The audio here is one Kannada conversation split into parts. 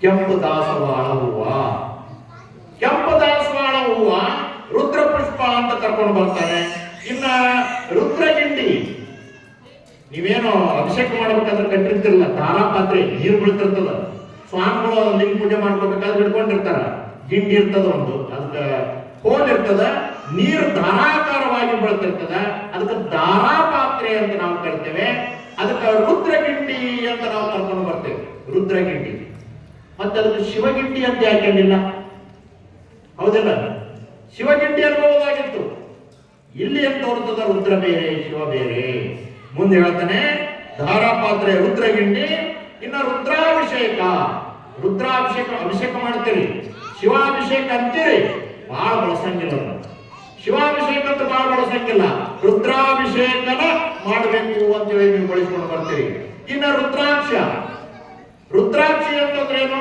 ಕೆಂಪು ದಾಸವಾಳ ಹೂವ. ಕೆಂಪು ದಾಸವಾಳ ಹೂವ ರುದ್ರ ಪುಷ್ಪ ಅಂತ ಕರ್ಕೊಂಡು ಬರ್ತಾರೆ. ಇನ್ನ ರುದ್ರಗಿಂಡಿ, ನೀವೇನೋ ಅಭಿಷೇಕ ಮಾಡ್ಬೇಕಾದ್ರೆ ಕಟ್ಟಿರ್ತಿರಲ್ಲ, ದಾರಾ ಪಾತ್ರೆ ನೀರು ಬೀಳ್ತಿರ್ತದ, ಸ್ವಾಮಿಗಳು ಲಿಂಗ ಪೂಜೆ ಮಾಡ್ಕೋಬೇಕಾದ್ರೆ ಹಿಡ್ಕೊಂಡಿರ್ತಾರ, ಗಿಂಡಿ ಇರ್ತದ ಒಂದು, ಅದಕ್ಕೆ ಹೋಲ್ ಇರ್ತದ, ನೀರು ಧಾರಾಕಾರವಾಗಿ ಬೀಳ್ತಿರ್ತದ, ಅದಕ್ಕೆ ದಾರಾ ಪಾತ್ರೆ ಅಂತ ನಾವು ಕರಿತೇವೆ. ಅದಕ್ಕೆ ರುದ್ರಗಿಂಡಿ ಅಂತ ನಾವು ಕರ್ಕೊಂಡು ಬರ್ತೇವೆ, ರುದ್ರಗಿಂಡಿ. ಮತ್ತೆ ಅದಕ್ಕೆ ಶಿವಗಿಂಡಿ ಅಂತ ಯಾಕೆಂದಿಲ್ಲ? ಹೌದಿಲ್ಲ? ಶಿವಗಿಂಡಿ ಅನ್ಬಹುದಾಗಿತ್ತು. ಇಲ್ಲಿ ಅಂತ ತೋರ್ತದ ರುದ್ರ ಬೇರೆ ಶಿವ ಬೇರೆ. ಮುಂದೆ ಹೇಳ್ತಾನೆ ಧಾರಾಪಾತ್ರೆ ರುದ್ರಗಿಂಡಿ. ಇನ್ನ ರುದ್ರಾಭಿಷೇಕ, ಅಭಿಷೇಕ ಮಾಡ್ತೀರಿ, ಶಿವಾಭಿಷೇಕ ಅಂತೀರಿ, ಬಹಳ ಬಳಸಂಗಿಲ್ಲ. ಶಿವಾಭಿಷೇಕ ಅಂತ ಬಹಳ ಬಳಸಂಗಿಲ್ಲ, ರುದ್ರಾಭಿಷೇಕನ ಮಾಡಬೇಕು ಅಂತೇಳಿ ನೀವು ಬಳಸ್ಕೊಂಡು ಬರ್ತೀರಿ. ಇನ್ನ ರುದ್ರಾಕ್ಷಿ ಅಂತಂದ್ರೇನು?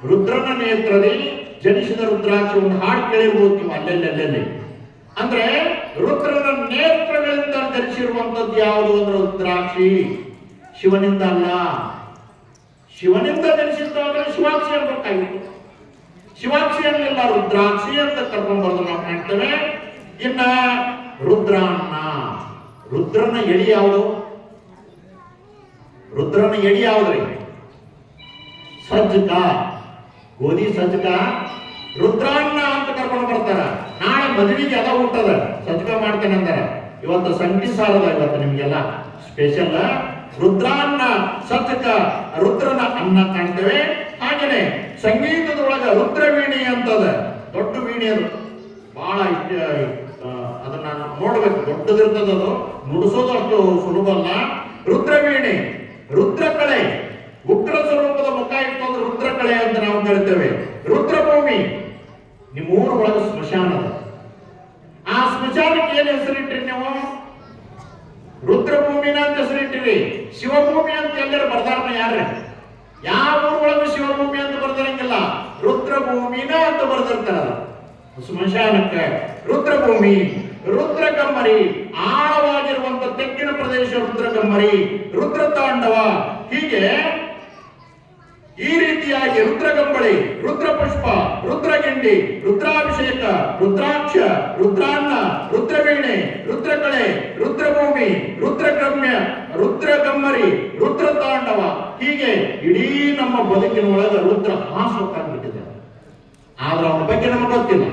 ರುದ್ರನ ನೇತ್ರದಿ ಜನಿಸಿದ ರುದ್ರಾಕ್ಷಿ. ಒಂದು ಹಾಡು ಕೇಳಿರ್ಬೋದು ನೀವು ಅಲ್ಲೆಲ್ಲಿ. ಅಂದ್ರೆ ರುದ್ರನ ನೇತ್ರಗಳಿಂದ ಧರಿಸಿರುವಂತದ್ದು ಯಾವುದು ಅಂದ್ರೆ ರುದ್ರಾಕ್ಷಿ, ಶಿವನಿಂದ ಅಲ್ಲ. ಶಿವನಿಂದ ಧರಿಸಿದ್ದಾದ್ರೆ ಶಿವಾಕ್ಷಿ ಅನ್ಬೇಕಾಗಿತ್ತು, ಶಿವಾಕ್ಷಿ ಅನ್ನಿಲ್ಲ, ರುದ್ರಾಕ್ಷಿ ಅಂತ ಕರ್ಕೊಂಡು ಬರೋದು ನಾವು ಕಾಣ್ತೇವೆ. ಇನ್ನ ರುದ್ರಾನ್ನ, ರುದ್ರನ ಎಡಿ ಯಾವುದು? ರುದ್ರನ ಎಡಿ ಯಾವ್ದ್ರಿ? ಸಜ್ಜಕ, ಗೋಧಿ ಸಜ್ಜಕ. ರುದ್ರಾನ್ನ ಅಂತ ಕರ್ಕೊಂಡು ಬರ್ತಾರ. ನಾಳೆ ಮದುವೆಗೆ ಎಲ್ಲ ಊಟದ ಸಜ್ಜಕ ಮಾಡ್ತೇನೆ ಅಂದಾರ. ಇವತ್ತು ಸಂಗತಿ ಸಾಲದ, ಇವತ್ತು ನಿಮ್ಗೆಲ್ಲ ಸ್ಪೆಷಲ್ ರುದ್ರಾನ್ನ, ಸಜ್ಜಕ, ರುದ್ರನ ಅನ್ನ ಕಾಣ್ತೇವೆ. ಹಾಗೇನೆ ಸಂಗೀತದೊಳಗ ರುದ್ರವೀಣಿ ಅಂತದ, ದೊಡ್ಡ ವೀಣಿ ಅದು, ಬಹಳ ಇಷ್ಟ. ಅದನ್ನ ನೋಡ್ಬೇಕು, ದೊಡ್ಡದಿರ್ತದದು, ನುಡಿಸೋದು ಅಷ್ಟು ಸುಲಭ ಅಲ್ಲ. ರುದ್ರವೀಣಿ, ರುದ್ರಕಳೆ, ಉಗ್ರ ಸ್ವರೂಪದ ಮುಖ ಇಟ್ಕೊಂಡು ರುದ್ರಕಳೆ ಅಂತ ನಾವು ಕರಿತೇವೆ. ರುದ್ರಭೂಮಿ, ನಿಮ್ಮೂರ ಒಳಗೆ ಸ್ಮಶಾನ ಅದ, ಆ ಸ್ಮಶಾನಕ್ಕೆ ಏನ್ ಹೆಸರಿಟ್ರಿ ನೀವು? ರುದ್ರಭೂಮಿನ ಅಂತ ಹೆಸರಿಟ್ಟಿರಿ. ಶಿವಭೂಮಿ ಅಂತ ಎಲ್ಲರೂ ಬರ್ದಾರ ಯಾರ್ರಿ? ಯಾವ ಊರೊಳಗೂ ಶಿವಭೂಮಿ ಅಂತ ಬರ್ದಿರಂಗಿಲ್ಲ, ರುದ್ರಭೂಮಿನ ಅಂತ ಬರ್ದಿರ್ತಾರ ಸ್ಮಶಾನಕ್ಕೆ. ರುದ್ರಭೂಮಿ, ರುದ್ರಕಮ್ಮರಿ, ಆಳವಾಗಿರುವಂತ ತೆಕ್ಕಿನ ಪ್ರದೇಶ ರುದ್ರಕಮ್ಮರಿ, ರುದ್ರ ತಾಂಡವ. ಹೀಗೆ ಈ ರೀತಿಯಾಗಿ ರುದ್ರಗಂಬಳಿ, ರುದ್ರಪುಷ್ಪ, ರುದ್ರಗಿಂಡಿ, ರುದ್ರಾಭಿಷೇಕ, ರುದ್ರಾಕ್ಷ, ರುದ್ರಾನ್ನ, ರುದ್ರವೀಣೆ, ರುದ್ರಕಳೆ, ರುದ್ರಭೂಮಿ, ರುದ್ರಗಮ್ಯ, ರುದ್ರಗಮ್ಮರಿ, ರುದ್ರ ತಾಂಡವ. ಹೀಗೆ ಇಡೀ ನಮ್ಮ ಬದುಕಿನ ಒಳಗೆ ರುದ್ರ ಹಾಸಬೇಕಾಗ್ಬಿಟ್ಟಿದೆ. ಆದ್ರೆ ಅವನ ಬಗ್ಗೆ ನಮಗೆ ಗೊತ್ತಿಲ್ಲ,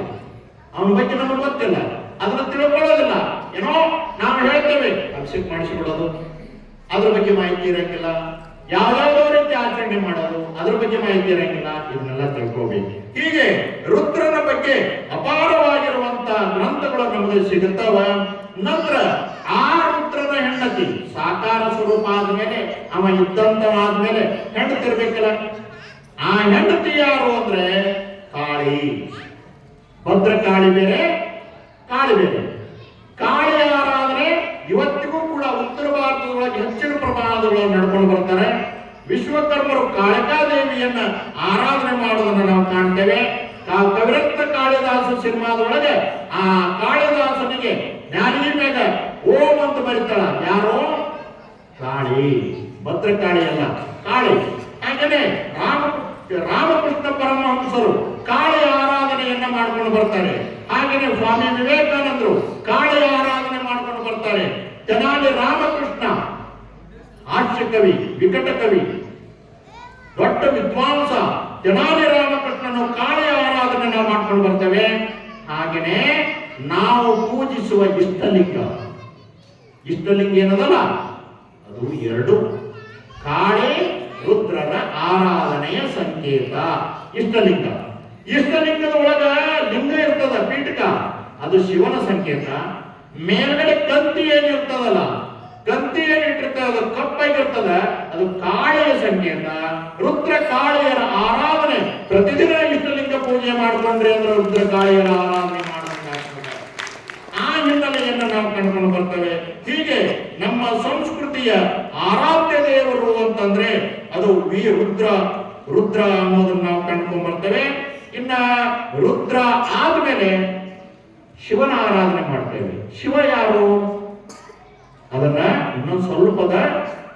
ಅದನ್ನ ತಿಳ್ಕೊಳ್ಳೋದಿಲ್ಲ. ಏನೋ ನಾವು ಹೇಳ್ತೇವೆ ಅಭಿಷೇಕ ಮಾಡಿಸಿಕೊಳ್ಳೋದು, ಅದ್ರ ಬಗ್ಗೆ ಮಾಹಿತಿ ಇರಂಗಿಲ್ಲ. ಯಾವ್ಯಾವ ರೀತಿ ಆಚರಣೆ ಮಾಡೋದು, ಅದ್ರ ಬಗ್ಗೆ ಮಾಹಿತಿ ಇರಂಗಿಲ್ಲ. ಇದನ್ನೆಲ್ಲ ತಿಳ್ಕೋಬೇಕು. ಹೀಗೆ ರುದ್ರನ ಬಗ್ಗೆ ಅಪಾರವಾಗಿರುವಂತ ಗ್ರಂಥಗಳು ನಮಗೆ ಸಿಗುತ್ತವ. ನಂತರ ಆ ರುದ್ರನ ಹೆಂಡತಿ ಸಾಕಾರ ಸ್ವರೂಪ ಆದ್ಮೇಲೆ, ಅವ ಇದ್ದಂತವಾದ್ಮೇಲೆ ಹೆಂಡತಿರ್ಬೇಕಲ್ಲ. ಆ ಹೆಂಡತಿ ಯಾರು ಅಂದ್ರೆ ಕಾಳಿ. ಭದ್ರಕಾಳಿ ಬೇರೆ, ಕಾಳಿ ಬೇರೆ. ಕಾಳಿ ಆರಾಧನೆ ಇವತ್ತಿಗೂ ಕೂಡ ಉತ್ತರ ಭಾರತದೊಳಗೆ ಹೆಚ್ಚಿನ ಪ್ರಮಾಣದೊಳಗೆ ನಡ್ಕೊಂಡು ಬರ್ತಾರೆ. ವಿಶ್ವಕರ್ಮರು ಕಾಳಿಕಾದೇವಿಯನ್ನ ಆರಾಧನೆ ಮಾಡುವುದನ್ನು ನಾವು ಕಾಣ್ತೇವೆ. ಕವಿರತ್ನ ಕಾಳಿದಾಸ ಸಿನಿಮಾದೊಳಗೆ ಆ ಕಾಳಿದಾಸನಿಗೆ ಜ್ಞಾನಿ ಮೇಲೆ ಓಂ ಅಂತ ಬರೀತಾಳ. ಯಾರು? ಕಾಳಿ, ಭದ್ರಕಾಳಿ ಅಲ್ಲ, ಕಾಳಿ. ಹಾಗೇನೆ ರಾಮಕೃಷ್ಣ ಪರಮಹಂಸರು ಕಾಳಿ ಆರಾಧನೆಯನ್ನ ಮಾಡ್ಕೊಂಡು ಬರ್ತಾರೆ. ಹಾಗೆಯೇ ಸ್ವಾಮಿ ವಿವೇಕಾನಂದರು ಕಾಳಿ ಆರಾಧನೆ ಮಾಡ್ಕೊಂಡು ಬರ್ತಾರೆ. ತೆನಾಲಿ ರಾಮಕೃಷ್ಣ ಹಾಸ್ಯ ಕವಿ, ವಿಕಟ ಕವಿ, ದೊಡ್ಡ ವಿದ್ವಾಂಸ ತೆನಾಲಿ ರಾಮಕೃಷ್ಣನು ಕಾಳಿ ಆರಾಧನೆ ನಾವು ಮಾಡ್ಕೊಂಡು ಬರ್ತೇವೆ. ಹಾಗೆಯೇ ನಾವು ಪೂಜಿಸುವ ಇಷ್ಟಲಿಂಗ ಏನದಲ್ಲ, ಅದು ಎರಡು. ಕಾಳಿ ರುದ್ರರ ಆರಾಧನೆಯ ಸಂಕೇತ ಇಷ್ಟಲಿಂಗದ ಒಳಗ ಲಿಂಗ ಇರ್ತದ, ಪೀಠಕ, ಅದು ಶಿವನ ಸಂಕೇತ. ಮೇಲ್ಗಡೆ ಕಂತಿ ಏನಿರ್ತದಲ್ಲ, ಕಂತಿ ಏನಿಟ್ಟಿರ್ತದೆ ಅದು ಕಪ್ಪಾಗಿರ್ತದ, ಅದು ಕಾಳಿಯ ಸಂಕೇತ. ರುದ್ರ ಕಾಳಿಯರ ಆರಾಧನೆ ಪ್ರತಿದಿನ ಇಷ್ಟಲಿಂಗ ಪೂಜೆ ಮಾಡಿಕೊಂಡ್ರೆ ಅಂದ್ರೆ ರುದ್ರ ಕಾಳಿಯರ ಆರಾಧನೆ ಮಾಡಬೇಕಾಗ್ತದೆ. ಆ ಹಿನ್ನೆಲೆಯನ್ನು ನಾವು ಕಂಡುಕೊಂಡು ಬರ್ತೇವೆ. ಹೀಗೆ ನಮ್ಮ ಸಂಸ್ಕೃತಿಯ ಆರಾಧ್ಯ ದೇವರು ಅಂತಂದ್ರೆ ಅದು ರುದ್ರ ಅನ್ನೋದನ್ನ ನಾವು ಕಂಡುಕೊಂಡು ಬರ್ತೇವೆ. ಇನ್ನ ರುದ್ರ ಆದ್ಮೇಲೆ ಶಿವನ ಆರಾಧನೆ ಮಾಡ್ತೇವೆ. ಶಿವ ಯಾರು? ಅದನ್ನ ಇನ್ನೊಂದು ಸ್ವಲ್ಪದ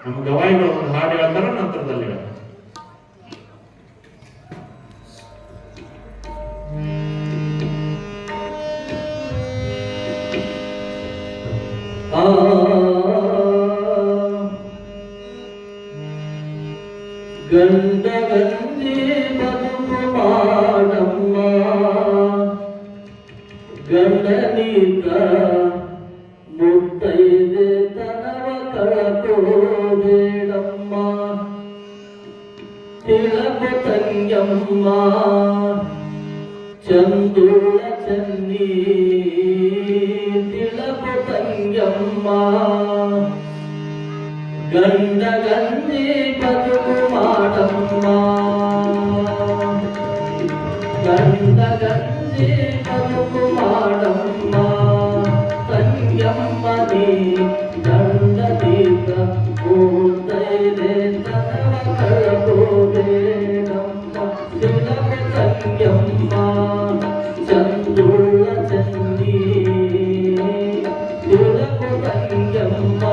ನಮ್ಮ ಗವಾಯಿಗಳು ಒಂದು ಹಾಡು ಹೇಳ್ತಾರೆ, ನಂತರದಲ್ಲಿ ಹೇಳ್ತಾರೆ. ಗಂಡ ಗಂಜಿ ಬದುಕು ಮಾಡಮ್ಮ ಗಂಡನೀತ ಮುತ್ತೈದೆ ತನವ ಕಳಕೋಬೇಡಮ್ಮ ತಿಳಕು ತಂಗಮ್ಮ ಚಂದುಳ ಚನ್ನಿ ತಿಳಕು ತಂಗಮ್ಮ ಗಂಡ ಗಂಜಿ ಬದುಕು ಮಾಡಮ್ಮ ಗಂಡ ಗಂಜಿ ಬದುಕು ಮಾಡಮ್ಮ ತಂಗಮ್ಮ ನೀ ಗಂಡ ನೀತ ಮೂತೈದೆ ತನವ ಕಳಕೋಬೇಡಮ್ಮ ತಿಳಕು ತಂಗಮ್ಮ ಚಂದುಳ ಚನ್ನಿ ತಿಳಕು ತಂಗಮ್ಮ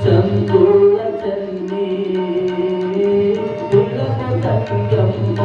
ಚಂದುಳ ಚನ್ನಿ ತಿಳಕು ತಂಗಮ್ಮ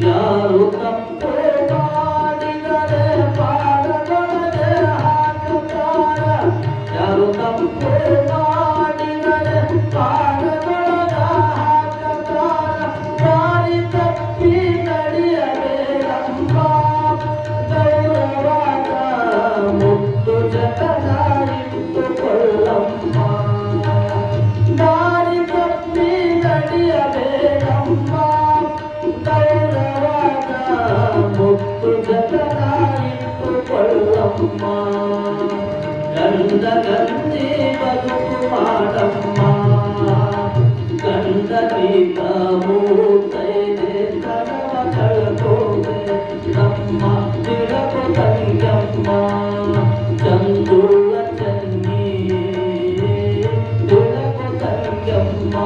ಯಾರು ತಪ್ಪು ಮಾಡಿದರೆ ಪಾಡದೊಳಗೆ ಹಾಕುತ್ತಾರ ಯಾರು ತಪ್ಪು ಮಾಡಿದರೆ ಪಾಡದೊಳಗ ಹಾಕುತ್ತಾರ ದಾರಿ ತಪ್ಪಿ ನಡೆಯಬೇಡಮ್ಮ ಗೌರವಾದ ಮುತ್ತು ಜಗದ ಇಟ್ಟುಕೊಳ್ಳಮ್ಮ ದಾರಿ ತಪ್ಪಿ ನಡೆಯಬೇಡಮ್ಮ ಗೌರವಾದ ಮುತ್ತು ಜಗದ ಇಟ್ಟುಕೊಳ್ಳಮ್ಮ ಗಂಡ ಗಂಜಿ ಬದುಕು ಮಾಡಮ್ಮ ಗಂಡ ನೀತ ಮೂತೈದೆ ತನವ ಕಳಕೋದೆ ನಮ್ಮ ತಿಳಕು ತಂಗಮ್ಮ ಚಂದುಳ ಚನ್ನಿ ತಿಳಕು ತಂಗಮ್ಮ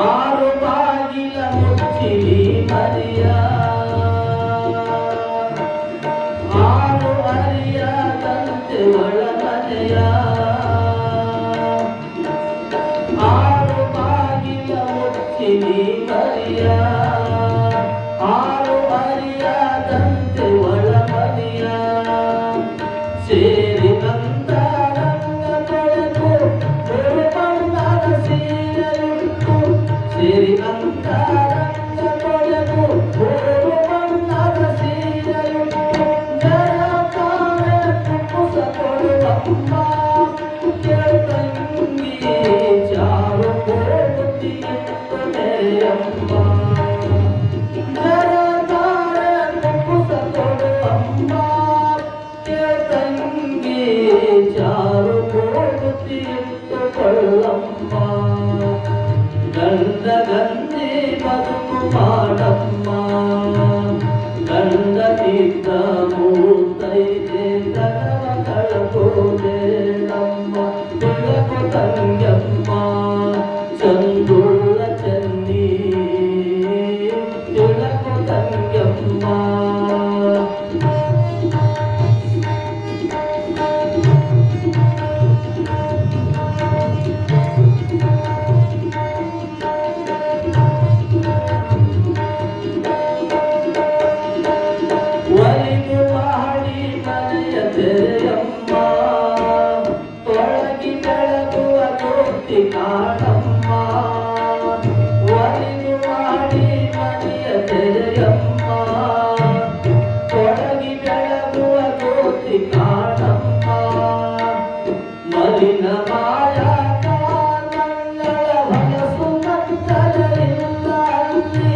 ಆರು ಬಾಗಿಲ ಮುಚ್ಚಿ ಮರಿಯ ಆರು ಅರಿಯದಂತೆ ಒಳಮನೆಯ ಆರು ಬಾಗಿಲ ಮುಚ್ಚಿ ಮರಿಯ ಆರು ಅರಿಯದಂತೆ ಒಳಮನೆಯ ಸೇರಿ ಬಂದ ರಂಗ ತೊಳೆದು ಬಣ್ಣದ ಸೀರೆಯುಟ್ಟು ಸೇರಿ ಬಂದ ರಂಗ ತೊಳೆದು ಬಣ್ಣದ ಸೀರೆಯುಟ್ಟು ಜರತಾಳೆ ಕುಪ್ಪುಸ ಕೊಡುವಮ್ಮ ಕೇಳ್ತಂಗಿ ಚಾರು ಕೋಟಿಯಂತ ನೆರೆಯಮ್ಮ ಜರತಾಳೆ ಕುಪ್ಪುಸ ಕೊಡುವಮ್ಮ ಕೇಳ್ತಂಗಿ ಚಾರು ಕೋಟಿಯಂತ ಗಂಡ ಗಂಜಿ ಬದುಕು ಮಾಡಮ್ಮ ಗಂಡ ನೀತ ಮೂತೈದೆ ತನವ ಕಳಕೋಬೇಡಮ್ಮ ತಿಳಕು ತಂಗಮ್ಮ ಚಂದುಳ ಚನ್ನಿ ತಿಳಕು ತಂಗಮ್ಮ ಕಾಣಮ್ಮ ಒಲಿದು ಮಾಡಿ ಮನೆಯ ತೆರೆಯಮ್ಮ ತೊಡಗಿ ಬೆಳಗುವ ಜ್ಯೋತಿ ಕಾಣಮ್ಮ ಮಲಿನ ಮಾಯ ಮಂಗಳ ಹೊಲಸು ಮಂಗಲಿಲ್ಲ ಅಲ್ಲಿ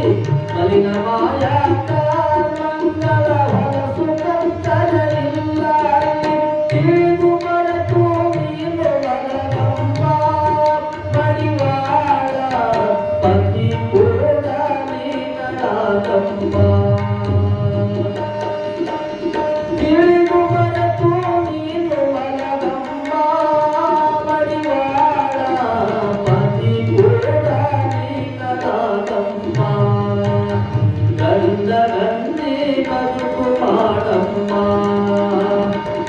ಮಲಿನ ಮಾಯ ಮಂಗಳ ಹೊಲಸು ಮಂಗಲಿಲ್ಲ ಅಲ್ಲಿ ತಿಳಿದು ಮರೆತು ನೀನು ಮಲಗಮ್ಮ ಮಡಿವಾಳ ಪತಿ ಕೂಡ ನೀನಾಗಮ್ಮ ತಿಳಿದು ಮರೆತು ನೀನು ಮಲಗಮ್ಮ ಮಡಿವಾಳ ಪತಿ ಕೂಡ ನೀನಾಗಮ್ಮ ಗಂಧ ಗಂಧಿ ಬದುಕು ಮಾಡಮ್ಮ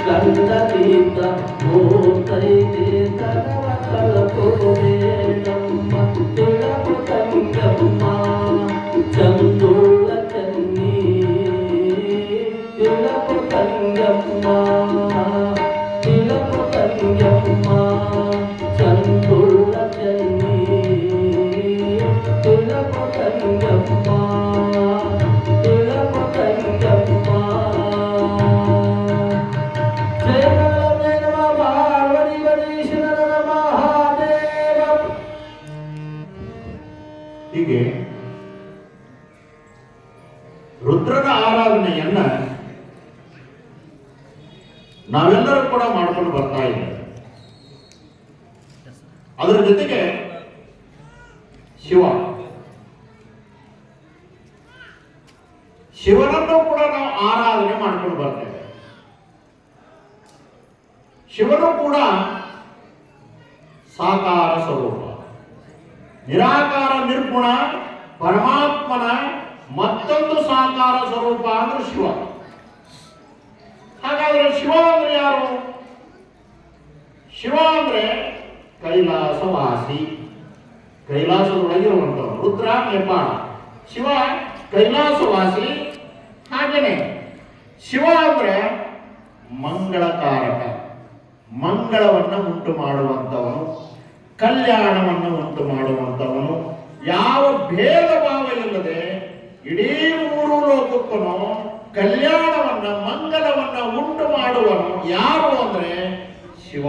ಗಂಧದಿಂದ ಮೂರ್ತೈದೆ ತನವ ಕಳಕೋಬೇಡಮ್ಮ ತುಳಕು ತಂಗಮ್ಮ ಚಂದುಳ ಚನ್ನಿ ತುಳಕು ತಂಗಮ್ಮ ತುಳಕು ತಂಗಮ್ಮ ಚಂದುಳ ಚನ್ನಿ ತುಳಕು ತಂಗಮ್ಮ ತುಳಕು ತಂಗಮ್ಮ ಜಯ ಪಾರ್ವತಿ ಗಣೇಶನ ಮಹಾದೇವ. ಹೀಗೆ ರುದ್ರನ ಆರಾಧನೆಯನ್ನ ನಾವೆಲ್ಲರೂ ಕೂಡ ಮಾಡ್ಕೊಂಡು ಬರ್ತಾ ಇದ್ದೇವೆ. ಅದರ ಜೊತೆಗೆ ಶಿವನನ್ನು ಕೂಡ ನಾವು ಆರಾಧನೆ ಮಾಡ್ಕೊಂಡು ಬರ್ತೇವೆ. ಶಿವನು ಕೂಡ ಸಾಕಾರ ಸ್ವರೂಪ, ನಿರಾಕಾರ ನಿರ್ಗುಣ ಪರಮಾತ್ಮನ ಮತ್ತೊಂದು ಸಾಕಾರ ಸ್ವರೂಪ ಅಂದ್ರೆ ಶಿವ. ಹಾಗಾದ್ರೆ ಶಿವ ಅಂದ್ರೆ ಯಾರು? ಶಿವ ಅಂದ್ರೆ ಕೈಲಾಸವಾಸಿ, ಕೈಲಾಸದೊಳಗಿರುವಂಥವ್ರು. ರುದ್ರ ನೇಪಾಳ, ಶಿವ ಕೈಲಾಸವಾಸಿ. ಹಾಗೇನೆ ಶಿವ ಅಂದ್ರೆ ಮಂಗಳಕಾರಕ, ಮಂಗಳವನ್ನು ಉಂಟು ಮಾಡುವಂಥವನು, ಕಲ್ಯಾಣವನ್ನು ಉಂಟು ಮಾಡುವಂಥವನು. ಯಾವ ಭೇದ ಭಾವ ಇಲ್ಲದೆ ಇಡೀ ಮೂರು ಲೋಕಕ್ಕೂ ಕಲ್ಯಾಣವನ್ನ ಮಂಗಲವನ್ನ ಉಂಟು ಮಾಡುವನು ಯಾರು ಅಂದ್ರೆ ಶಿವ.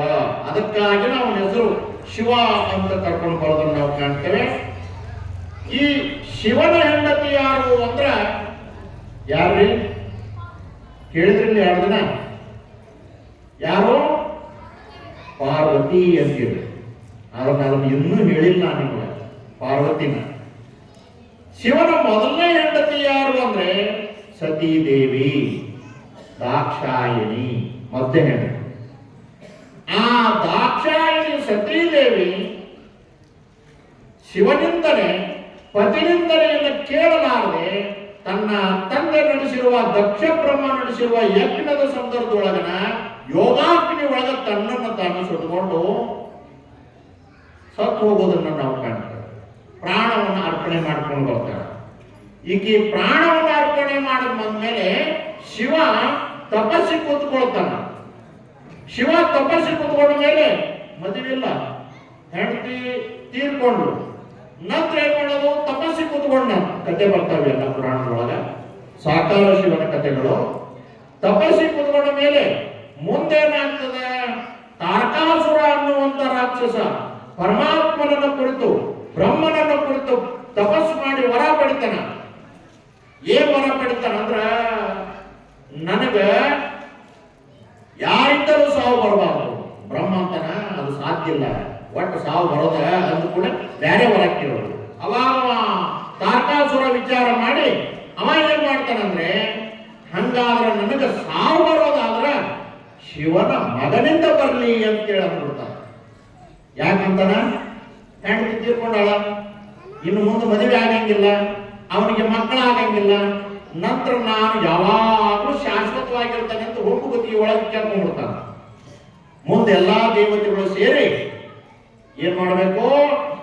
ಅದಕ್ಕಾಗಿ ನಾವು ಹೆಸರು ಶಿವ ಅಂತ ಕರ್ಕೊಂಡು ಬರೋದನ್ನು ನಾವು ಕಾಣ್ತೇವೆ. ಈ ಶಿವನ ಹೆಂಡತಿ ಯಾರು ಅಂದ್ರ ಯಾರ್ರಿ ಕೇಳಿದ್ರಲ್ಲಿ 2 ದಿನ? ಯಾರು? ಪಾರ್ವತಿ ಅಂತೀರಿ. ಅದನ್ನು ಇನ್ನೂ ಹೇಳಿಲ್ಲ ನಿಮಗೆ ಪಾರ್ವತಿನ. ಶಿವನ ಮೊದಲನೇ ಹೆಂಡತಿ ಯಾರು ಅಂದ್ರೆ ಸತೀದೇವಿ, ದಾಕ್ಷಾಯಿಣಿ ಮಧ್ಯೆ ಹೆಂಡತಿ. ಆ ದಾಕ್ಷಾಯಿಣಿ ಸತೀದೇವಿ ಶಿವನಿಂದಲೇ ಪತಿನಿಂದಲೆಯನ್ನು ಕೇಳಲಾರದೆ ತನ್ನ ತಂದೆ ನಡೆಸಿರುವ ದಕ್ಷ ಬ್ರಹ್ಮ ನಡೆಸಿರುವ ಯಜ್ಞದ ಸಂದರ್ಭದೊಳಗನ ಯೋಗಾಗ್ನಿ ಒಳಗ ತನ್ನನ್ನು ತಾನು ಸುಟ್ಟುಕೊಂಡು ಸತ್ತು ಹೋಗೋದನ್ನು ನಾವು ಕಾಣ್ತೇವೆ. ಪ್ರಾಣವನ್ನು ಅರ್ಪಣೆ ಮಾಡ್ಕೊಂಡು ಬರ್ತಾಳೆ. ಈಕೆ ಪ್ರಾಣವನ್ನು ಅರ್ಪಣೆ ಮಾಡಿದ ಬಂದ್ಮೇಲೆ ಶಿವ ತಪಸ್ಸಿ ಕೂತ್ಕೊಳ್ತಾನ. ಶಿವ ತಪಸ್ಸಿ ಕೂತ್ಕೊಂಡ ಮೇಲೆ ಮದುವಿಲ್ಲ, ಹೆಂಡತಿ ತೀರ್ಕೊಂಡು ನಂತರ ಏನ್ ಮಾಡೋದು? ತಪಸ್ಸಿ ಕೂತ್ಕೊಂಡ ಕತೆ ಬರ್ತಾವೆ ಎಲ್ಲ ಪುರಾಣದೊಳಗ, ಸಾಕಾರ ಶಿವನ ಕಥೆಗಳು. ತಪಸ್ಸಿ ಕೂತ್ಕೊಂಡ ಮೇಲೆ ಮುಂದೇನಾಗ್ತದೆ? ತಾರಕಾಸುರ ಅನ್ನುವಂತ ರಾಕ್ಷಸ ಪರಮಾತ್ಮನನ್ನ ಕುರಿತು ಬ್ರಹ್ಮನನ್ನ ಕುರಿತು ತಪಸ್ಸು ಮಾಡಿ ವರ ಪಡಿತಾನ. ಏನ್ ವರ ಪಡಿತಾನ ಅಂದ್ರ, ನನಗ ಯಾರಿಂದಲೂ ಸಾವು ಬರಬಾರ್ದು. ಬ್ರಹ್ಮ ಅಂತನ ಅದು ಸಾಧ್ಯ ಇಲ್ಲ, ಒಟ್ಟು ಸಾವು ಬರೋದ ಅಂದ ಕೂಡ ಬೇರೆ ವರ ಕೇಳೋದು. ಅವಾಗ ತಾರಕಾಸುರ ವಿಚಾರ ಮಾಡಿ ಅವ ಏನ್ ಮಾಡ್ತಾನಂದ್ರೆ, ಹಂಗಾದ್ರೆ ನನಗೆ ಸಾವು ಬರೋದಾದ್ರ ಶಿವನ ಮಗನಿಂದ ಬರಲಿ ಅಂತೇಳಿ ಅಂದ್ಬಿಡ್ತಾನ. ಯಾಕಂತಾನ? ಹೆಂಡತಿ ತೀರ್ಕೊಂಡಾಳ, ಇನ್ನು ಮುಂದೆ ಮದುವೆ ಆಗಂಗಿಲ್ಲ, ಅವನಿಗೆ ಮಕ್ಕಳಾಗಂಗಿಲ್ಲ, ನಂತರ ನಾನು ಯಾವಾಗಲೂ ಶಾಶ್ವತವಾಗಿರ್ತಾನೆ ಅಂತ ಹುಡುಗತಿ ಒಳಗೆ ಕೇಳ್ಕೊಂಡ್ಬಿಡ್ತಾನ. ಮುಂದೆ ಎಲ್ಲಾ ದೇವತೆಗಳು ಸೇರಿ ಏನ್ ಮಾಡಬೇಕು?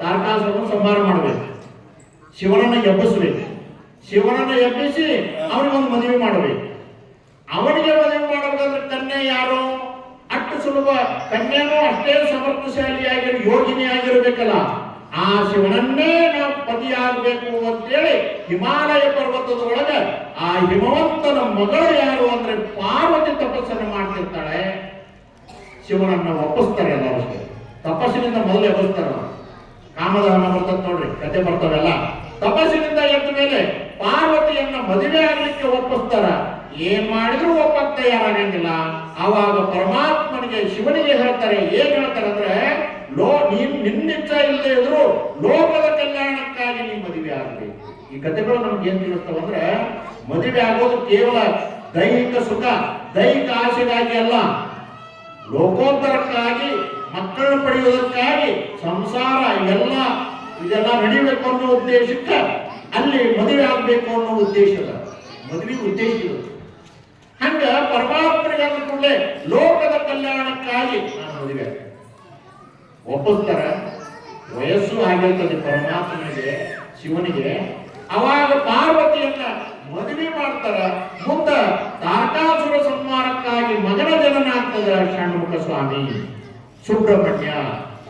ತಾರಕಾಸುರನ ಸಂಹಾರ ಮಾಡಬೇಕು, ಶಿವನನ್ನ ಎಬ್ಬಿಸ್ಬೇಕು. ಶಿವನನ್ನ ಎಬ್ಬಿಸಿ ಅವನಿಗೊಂದು ಮದುವೆ ಮಾಡಬೇಕು. ಅವನಿಗೆ ಮದುವೆ ಮಾಡಬೇಕಾದ್ರೆ ಕನ್ಯೆ ಯಾರು? ಅಷ್ಟು ಸುಲಭ ಕನ್ಯೆನೂ ಅಷ್ಟೇ ಸಮರ್ಥಶಾಲಿಯಾಗಿರೋ ಯೋಗಿನಿ ಆಗಿರ್ಬೇಕಲ್ಲ. ಆ ಶಿವನನ್ನೇ ನಾವು ಪತಿಯಾಗಬೇಕು ಅಂತೇಳಿ ಹಿಮಾಲಯ ಪರ್ವತದ ಒಳಗೆ ಆ ಹಿಮವಂತನ ಮಗಳು ಯಾರು ಅಂದ್ರೆ ಪಾರ್ವತಿ ತಪಸ್ಸನ್ನು ಮಾಡ್ತಿರ್ತಾಳೆ. ಶಿವನನ್ನ ಒಪ್ಪಿಸ್ತಾರೆ ಎಲ್ಲರೂ. ತಪಸ್ಸಿನಿಂದ ಮೊದಲು ಎಬ್ಬಿಸ್ತಾರ. ಕಾಮದಹನ ಬರ್ತದೆ ನೋಡ್ರಿ, ಕತೆ ಬರ್ತಾವೆಲ್ಲ. ತಪಸ್ಸಿನಿಂದ ಎದ್ದ ಮೇಲೆ ಪಾರ್ವತಿಯನ್ನ ಮದುವೆ ಆಗ್ಲಿಕ್ಕೆ ಒಪ್ಪಿಸ್ತಾರ. ಏನ್ ಮಾಡಿದ್ರು ಒಪ್ಪಕ್ ತಯಾರಾಗಂಗಿಲ್ಲ. ಆವಾಗ ಪರಮಾತ್ಮನಿಗೆ ಶಿವನಿಗೆ ಹೇಳ್ತಾರೆ, ಏನ್ ಹೇಳ್ತಾರೆ ಅಂದ್ರೆ, ನಿನ್ನಿಚ್ಛ ಇಲ್ಲದೆ ಇದ್ರು ಲೋಕದ ಕಲ್ಯಾಣಕ್ಕಾಗಿ ನೀ ಮದುವೆ ಆಗಬೇಕು. ಈ ಕಥೆಗಳು ನಮ್ಗೆ ಏನ್ ತಿಳಿಸ್ತಾವಂದ್ರೆ, ಮದುವೆ ಆಗೋದು ಕೇವಲ ದೈಹಿಕ ಸುಖ, ದೈಹಿಕ ಆಸೆಗಾಗಿ ಅಲ್ಲ, ಲೋಕೋತ್ತರಕ್ಕಾಗಿ, ಮಕ್ಕಳನ್ನು ಪಡೆಯುವುದಕ್ಕಾಗಿ, ಸಂಸಾರ ಇದೆಲ್ಲ ನಡೀಬೇಕು ಅನ್ನೋ ಉದ್ದೇಶಕ್ಕೆ ಅಲ್ಲಿ ಮದುವೆ ಆಗ್ಬೇಕು ಅನ್ನೋ ಉದ್ದೇಶದ ಮದುವೆ ಉದ್ದೇಶ ಇರುತ್ತೆ. ಹಂಗ ಪರಮಾತ್ಮನಿಗೆ ಅಂದ ಕೂಡಲೇ ಲೋಕದ ಕಲ್ಯಾಣಕ್ಕಾಗಿ ನಾನು ಮದುವೆ ಒಪ್ಪಿಸ್ತಾರ. ವಯಸ್ಸು ಆಗಿರ್ತದೆ ಪರಮಾತ್ಮನಿಗೆ, ಶಿವನಿಗೆ. ಅವಾಗ ಪಾರ್ವತಿಯನ್ನ ಮದುವೆ ಮಾಡ್ತಾರ. ಮುಂದ ತಾರಕಾಸುರ ಸಂಹಾರಕ್ಕಾಗಿ ಮಗನ ಜನನ ಆಗ್ತದ. ಷಣ್ಮುಖ ಸ್ವಾಮಿ, ಸುಬ್ರಹ್ಮಣ್ಯ,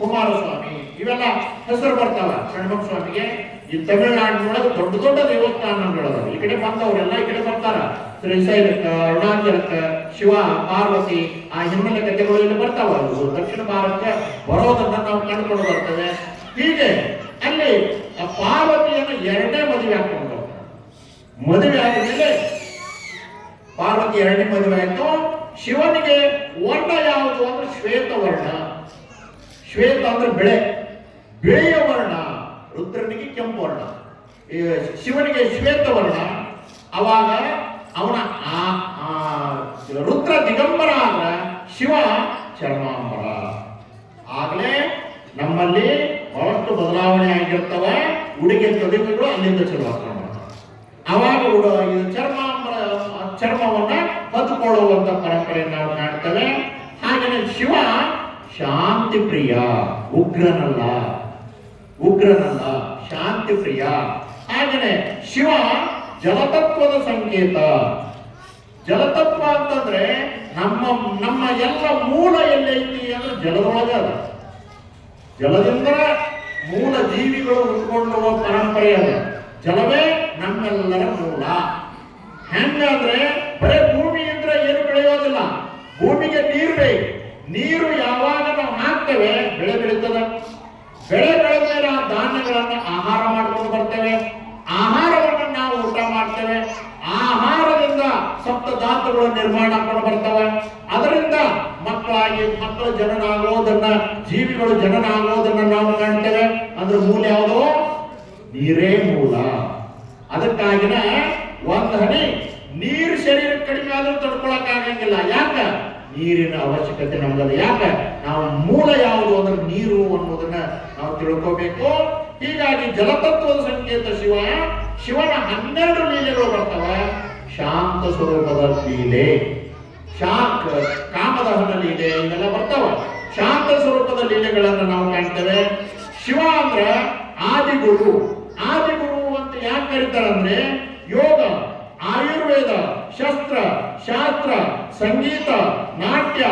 ಕುಮಾರಸ್ವಾಮಿ ಇವೆಲ್ಲ ಹೆಸರು ಬರ್ತಾವ ಷಣ್ಮುಖ ಸ್ವಾಮಿಗೆ. ಈ ತಮಿಳುನಾಡಿನೊಳಗೆ ದೊಡ್ಡ ದೊಡ್ಡ ದೇವಸ್ಥಾನಗಳದಾವ. ಈ ಕಡೆ ಬಂದವರೆಲ್ಲ ಈ ಕಡೆ ಬರ್ತಾರ. ಶ್ರೀಶೈಲಕ್ಕ, ಅರುಣಾಚಲಕ್ಕ, ಶಿವ ಪಾರ್ವತಿ ಆ ಹಿನ್ನೆಲೆ ಕಥೆಗಳು ಇಲ್ಲಿ ಬರ್ತಾವ. ದಕ್ಷಿಣ ಭಾರತಕ್ಕೆ ಬರೋದನ್ನ ನಾವು ಕಂಡುಕೊಂಡು ಬರ್ತೇವೆ. ಹೀಗೆ ಅಲ್ಲಿ ಆ ಪಾರ್ವತಿಯನ್ನು ಎರಡನೇ ಮದುವೆ ಹಾಕೊಂಡು ಬರ್ತಾರೆ. ಮದುವೆ ಆದ್ಮೇಲೆ ಪಾರ್ವತಿ ಎರಡನೇ ಮದುವೆ ಆಯ್ತು. ಶಿವನಿಗೆ ವರ್ಣ ಯಾವುದು ಅಂದ್ರೆ ಶ್ವೇತ ವರ್ಣ. ಶ್ವೇತ ಅಂದ್ರೆ ಬೆಳೆಯ ವರ್ಣ. ರುದ್ರನಿಗೆ ಕೆಂಪು ವರ್ಣ, ಶಿವನಿಗೆ ಶ್ವೇತ ವರ್ಣ. ಅವಾಗ ಅವನ ರುದ್ರ ದಿಗಂಬರ ಆದ್ರ ಶಿವ ಚರ್ಮಾಂಬರ. ಆಗ್ಲೇ ನಮ್ಮಲ್ಲಿ ಬಹಳಷ್ಟು ಬದಲಾವಣೆ ಆಗಿರ್ತವ. ಉಡುಗೆ ತೊಡುಗೆಗಳು ಅಲ್ಲಿಂದ ಶುರುವಾಗ್ತವೆ. ಅವಾಗ ಇದು ಚರ್ಮವನ್ನ ಹೊತ್ತುಕೊಳ್ಳುವಂತ ಪರಂಪರೆ ನಾವು ಕಾಣ್ತೇವೆ. ಹಾಗೆಯೇ ಶಿವ ಶಾಂತಿ ಪ್ರಿಯ, ಉಗ್ರನಲ್ಲ, ಶಾಂತಿ ಪ್ರಿಯ. ಹಾಗೆಯೇ ಶಿವ ಜಲತತ್ವದ ಸಂಕೇತ. ಜಲತತ್ವ ಅಂತಂದ್ರೆ ನಮ್ಮ ಎಲ್ಲ ಮೂಲ ಎಲ್ಲೈತಿ ಅಂದ್ರೆ ಜಲದೊಳಗೆ ಅದ. ಜಲದಿಂದ ಮೂಲ ಜೀವಿಗಳು ಉಟ್ಕೊಳ್ಳುವ ಪರಂಪರೆ ಅದ. ಜಲವೇ ನಮ್ಮೆಲ್ಲರ ಮೂಲ. ಹೆಂಗಾದ್ರೆ ಬರೇ ಭೂಮಿ ಇದ್ರೆ ಏನು ಬೆಳೆಯೋದಿಲ್ಲ. ಭೂಮಿಗೆ ನೀರು ಬೇಕು. ನೀರು ಯಾವಾಗ ನಾವು ಹಾಕ್ತೇವೆ ಬೆಳೆ ಬೆಳೀತದ. ಬೆಳೆ ಬೆಳೆದ ಮೇಲೆ ಆ ಧಾನ್ಯಗಳನ್ನ ಆಹಾರ ಮಾಡ್ಕೊಂಡು ಬರ್ತೇವೆ. ಆಹಾರವನ್ನು ನಾವು ಊಟ ಮಾಡ್ತೇವೆ. ಆಹಾರದಿಂದ ಸಪ್ತ ಧಾತುಗಳು ನಿರ್ಮಾಣ ಮಾಡ್ಕೊಂಡು ಬರ್ತವೆ. ಅದರಿಂದ ಮಕ್ಕಳ ಜನನ ಆಗೋದನ್ನ, ಜೀವಿಗಳು ಜನನ ಆಗೋದನ್ನ ನಾವು ಕಾಣ್ತೇವೆ. ಅಂದ್ರೆ ಮೂಲ ಯಾವುದು? ನೀರೇ ಮೂಲ. ಅದಕ್ಕಾಗಿನ ಒಂದ್ ಹನಿ ನೀರು ಶರೀರ ಕಡಿಮೆ ಆದ್ರೂ ತಡ್ಕೊಳಕ್ ಆಗಂಗಿಲ್ಲ. ಯಾಕ? ನೀರಿನ ಅವಶ್ಯಕತೆ ನಮ್ಗದ. ಯಾಕ? ನಾವು ಮೂಲ ಯಾವುದು ಅಂದ್ರೆ ನೀರು ಅನ್ನೋದನ್ನ ನಾವು ತಿಳ್ಕೋಬೇಕು. ಹೀಗಾಗಿ ಜಲತತ್ವದ ಸಂಕೇತ ಶಿವ. ಶಿವನ 12 ಲೀಲೆಗಳು ಬರ್ತವೆ. ಶಾಂತ ಸ್ವರೂಪದ ಲೀಲೆ, ಕಾಮದಹನ ಲೀಲೆ ಇವೆಲ್ಲ ಬರ್ತಾವ. ಶಾಂತ ಸ್ವರೂಪದ ಲೀಲೆಗಳನ್ನು ನಾವು ಕಾಣ್ತೇವೆ. ಶಿವ ಅಂದ್ರ ಆದಿಗುರು. ಆದಿಗುರು ಅಂತ ಯಾಕೆ ಕರೀತಾರಂದ್ರೆ ಯೋಗ, ಆಯುರ್ವೇದ, ಶಾಸ್ತ್ರ, ಸಂಗೀತ, ನಾಟ್ಯ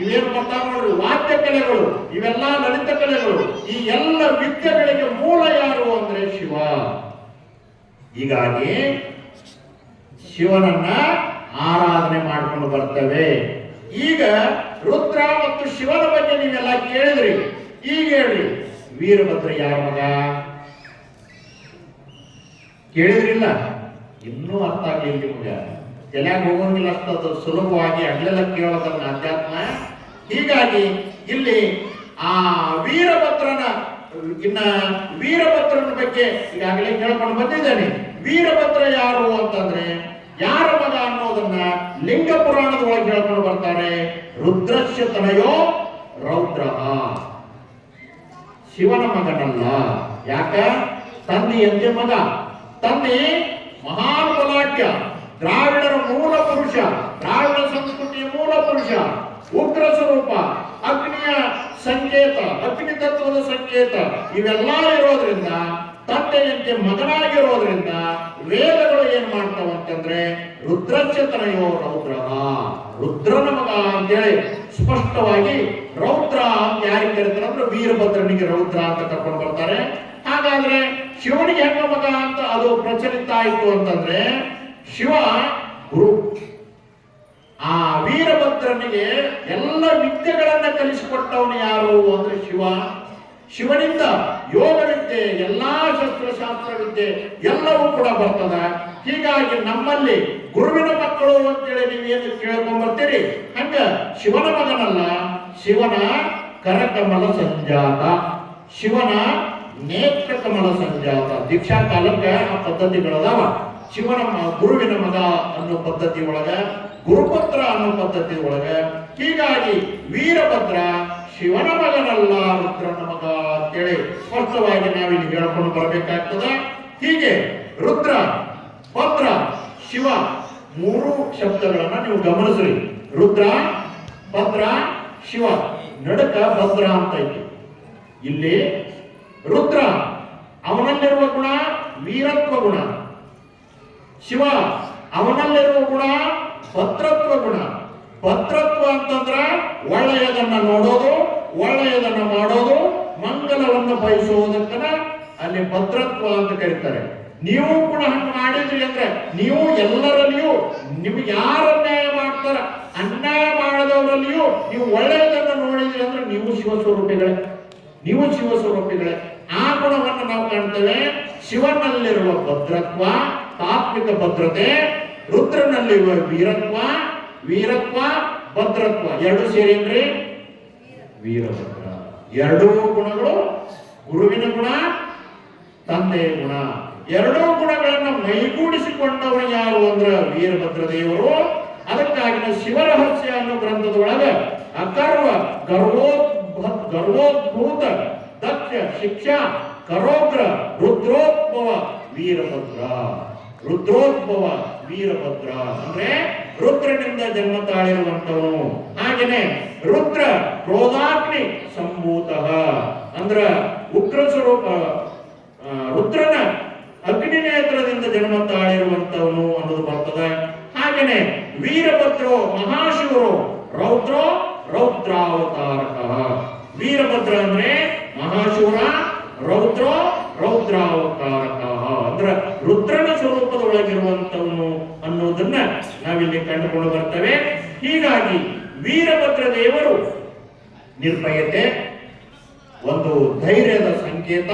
ಇವೇನು ಬರ್ತಾವ ನೋಡ್ರಿ, ವಾದ್ಯ ಕಲೆಗಳು, ಇವೆಲ್ಲ ಲಲಿತ ಕಲೆಗಳು, ಈ ಎಲ್ಲ ವಿದ್ಯೆಗಳಿಗೆ ಮೂಲ ಯಾರು ಅಂದ್ರೆ ಶಿವ. ಹೀಗಾಗಿ ಶಿವನನ್ನ ಆರಾಧನೆ ಮಾಡ್ಕೊಂಡು ಬರ್ತೇವೆ. ಈಗ ರುದ್ರ ಮತ್ತು ಶಿವನ ಬಗ್ಗೆ ನೀವೆಲ್ಲ ಕೇಳಿದ್ರಿ. ಈಗ ಹೇಳ್ರಿ, ವೀರಭದ್ರ ಯಾರ ಮಗ? ಕೇಳಿದ್ರಿಲ್ಲ? ಇನ್ನೂ ಅರ್ಥ ಆಗಲಿಲ್ಲ ನಿಮ್ಗೆ. ತಲೆಯಾಗ ಹೋಗೋಂಗಿಲ್ಲ ಅಷ್ಟದು ಸುಲಭವಾಗಿ ಅಲ್ಲೆಲ್ಲ ಕೇಳೋದನ್ನ ಅಧ್ಯಾತ್ಮ. ಹೀಗಾಗಿ ಇಲ್ಲಿ ಆ ವೀರಭದ್ರನ ಬಗ್ಗೆ ಈಗಾಗಲೇ ಕೇಳ್ಕೊಂಡು ಬಂದಿದ್ದೇನೆ. ವೀರಭದ್ರ ಯಾರು ಅಂತಂದ್ರೆ ಯಾರ ಮಗ ಅನ್ನೋದನ್ನ ಲಿಂಗ ಪುರಾಣದ ಒಳಗೆ ಹೇಳ್ಕೊಂಡು ಬರ್ತಾರೆ. ರುದ್ರಶ್ಯ ತನಯೋ ರೌದ್ರ, ಶಿವನ ಮಗನಲ್ಲ. ಯಾಕ? ತಂದೆಯಂತೆ ಮಗ. ತಂದೆ ಮಹಾನ್ ಬಲಾಢ್ಯ, ದ್ರಾವಿಡರ ಮೂಲ ಪುರುಷ, ದ್ರಾವಿಡ ಸಂಸ್ಕೃತಿಯ ಮೂಲ ಪುರುಷ, ಉಗ್ರ ಸ್ವರೂಪ, ಅಗ್ನಿಯ ಸಂಕೇತ, ಅಗ್ನಿ ತತ್ವದ ಸಂಕೇತ ಇವೆಲ್ಲ ಇರೋದ್ರಿಂದ, ತಂದೆಯಂತೆ ಮಗನಾಗಿರೋದ್ರಿಂದ ವೇದಗಳು ಏನ್ ಮಾಡ್ತಾವ ಅಂತಂದ್ರೆ ರುದ್ರಚತನಯೋ ರೌದ್ರ, ರುದ್ರನ ಮಗ ಅಂತೇಳಿ ಸ್ಪಷ್ಟವಾಗಿ ರೌದ್ರ ಅಂತ ಯಾರಿಗೆ ಕರೀತಾರೆ ಅಂದ್ರೆ ವೀರಭದ್ರನಿಗೆ ರೌದ್ರ ಅಂತ ಕರ್ಕೊಂಡು ಬರ್ತಾರೆ. ಹಾಗಾದ್ರೆ ಶಿವನಿಗೆ ಹೆಂಗ ಮಗ ಅಂತ ಅದು ಪ್ರಚಲಿತ ಆಯ್ತು ಅಂತಂದ್ರೆ ಶಿವ ಗುರು. ಆ ವೀರಭದ್ರನಿಗೆ ಎಲ್ಲ ವಿದ್ಯೆಗಳನ್ನ ಕಲಿಸಿಕೊಟ್ಟವನು ಯಾರು ಅಂದ್ರೆ ಶಿವ. ಶಿವನಿಂದ ಯೋಗ ವಿದ್ಯೆ, ಎಲ್ಲಾ ಶಸ್ತ್ರಶಾಸ್ತ್ರ ವಿದ್ಯೆ ಎಲ್ಲವೂ ಕೂಡ ಬರ್ತದ. ಹೀಗಾಗಿ ನಮ್ಮಲ್ಲಿ ಗುರುವಿನ ಮಕ್ಕಳು ಅಂತೇಳಿ ನೀವೇನು ಕೇಳ್ಕೊಂಡ್ಬರ್ತೀರಿ, ಹಂಗ ಶಿವನ ಮಗನಲ್ಲ, ಶಿವನ ಕರಕಮಲ ಸಂಜಾತ, ಶಿವನ ನೇತ್ರ ಕಮಲ ಸಂಜಾತ. ದೀಕ್ಷಾ ಕಾಲಕ್ಕೆ ಆ ಪದ್ಧತಿಗಳದಾವ. ಶಿವನ ಗುರುವಿನ ಮಗ ಅನ್ನೋ ಪದ್ಧತಿ ಒಳಗ, ಗುರುಪುತ್ರ ಅನ್ನೋ ಪದ್ಧತಿ ಒಳಗ. ಹೀಗಾಗಿ ವೀರಭದ್ರ ಶಿವನ ಮಗನಲ್ಲ, ರುದ್ರನ ಮಗ ಅಂತೇಳಿ ಸ್ಪಷ್ಟವಾಗಿ ನಾವಿಲ್ಲಿ ಹೇಳ್ಕೊಂಡು ಬರಬೇಕಾಗ್ತದ. ಹೀಗೆ ರುದ್ರ, ಭದ್ರ, ಶಿವ ಮೂರು ಶಬ್ದಗಳನ್ನ ನೀವು ಗಮನಿಸ್ರಿ. ರುದ್ರ, ಭದ್ರ, ಶಿವ, ನಡಕ ಭದ್ರ ಅಂತ ಐತಿ. ಇಲ್ಲಿ ರುದ್ರ ಅವನಲ್ಲಿರುವ ಗುಣ ವೀರತ್ವ ಗುಣ, ಶಿವ ಅವನಲ್ಲಿರುವ ಗುಣ ಭದ್ರತ್ವ ಗುಣ. ಭದ್ರತ್ವ ಅಂತಂದ್ರ ಒಳ್ಳೆಯದನ್ನ ನೋಡೋದು, ಒಳ್ಳೆಯದನ್ನ ಮಾಡೋದು, ಮಂಗಲವನ್ನು ಬಯಸುವುದಕ್ಕನ ಅಲ್ಲಿ ಭದ್ರತ್ವ ಅಂತ ಕರೀತಾರೆ. ನೀವು ಕೂಡ ಹಂಗೆ ಮಾಡಿದ್ರಿ ಅಂದ್ರೆ ನೀವು ಎಲ್ಲರಲ್ಲಿಯೂ ನಿಮ್ಗೆ ಯಾರು ಅನ್ಯಾಯ ಮಾಡ್ತಾರ, ಅನ್ಯಾಯ ಮಾಡದವರಲ್ಲಿಯೂ ನೀವು ಒಳ್ಳೆಯದನ್ನ ನೋಡಿದ್ರಿ ಅಂದ್ರೆ ನೀವು ಶಿವಸ್ವರೂಪಿಗಳೇ, ನೀವು ಶಿವಸ್ವರೂಪಿಗಳೇ. ಆ ಗುಣವನ್ನು ನಾವು ಕಾಣ್ತೇವೆ. ಶಿವನಲ್ಲಿರುವ ಭದ್ರತ್ವ, ತಾತ್ವಿಕ ಭದ್ರತೆ, ರುದ್ರನಲ್ಲಿರುವ ವೀರತ್ವ, ವೀರತ್ವ ಭದ್ರತ್ವ ಎರಡು ಸೇರಿನ್ರಿ ವೀರಭದ್ರ. ಎರಡೂ ಗುಣಗಳು ಗುರುವಿನ ಗುಣ, ತಂದೆಯ ಗುಣ. ಎರಡೂ ಗುಣಗಳನ್ನು ಮೈಗೂಡಿಸಿಕೊಂಡವರು ಯಾರು ಅಂದ್ರ ವೀರಭದ್ರ ದೇವರು. ಅದಕ್ಕಾಗಿ ಶಿವರಹಸ್ಯ ಅನ್ನೋ ಗ್ರಂಥದ ಒಳಗೆ ಅಕರ್ವ ಗರ್ವೋದ್ಭೂತ ದಕ್ಷ ಶಿಕ್ಷಾ ಕರೋಗ್ರ ರುದ್ರೋದ್ಭವ ವೀರಭದ್ರ. ರುದ್ರೋದ್ಭವ ವೀರಭದ್ರ ಅಂದ್ರೆ ರುದ್ರನಿಂದ ಜನ್ಮ ತಾಳಿರುವಂತವನು. ಹಾಗೇನೆ ರುದ್ರ ಕ್ರೋಧಾಗ್ನಿ ಸಂಭೂತ ಅಂದ್ರ ಉಗ್ರ ಸ್ವರೂಪ, ರುದ್ರನ ಅಗ್ನಿ ನೇತ್ರದಿಂದ ಜನ್ಮ ತಾಳಿರುವಂತವನು ಅನ್ನೋದು ಬರ್ತದೆ. ಹಾಗೇನೆ ವೀರಭದ್ರೋ ಮಹಾಶಿವರು ರೌದ್ರೋ ರೌದ್ರಾವತಾರಕ. ವೀರಭದ್ರ ಅಂದ್ರೆ ಮಹಾಶಿವರ, ರೌದ್ರೋ ರೌದ್ರಾವತಾರಕ ಅಂದ್ರ ರುದ್ರನ ಸ್ವರೂಪದೊಳಗಿರುವಂತವನು ಅನ್ನೋದನ್ನ ನಾವಿಲ್ಲಿ ಕಂಡುಕೊಂಡು ಬರ್ತೇವೆ. ಹೀಗಾಗಿ ವೀರಭದ್ರ ದೇವರು ನಿರ್ಭಯತೆ, ಒಂದು ಧೈರ್ಯದ ಸಂಕೇತ.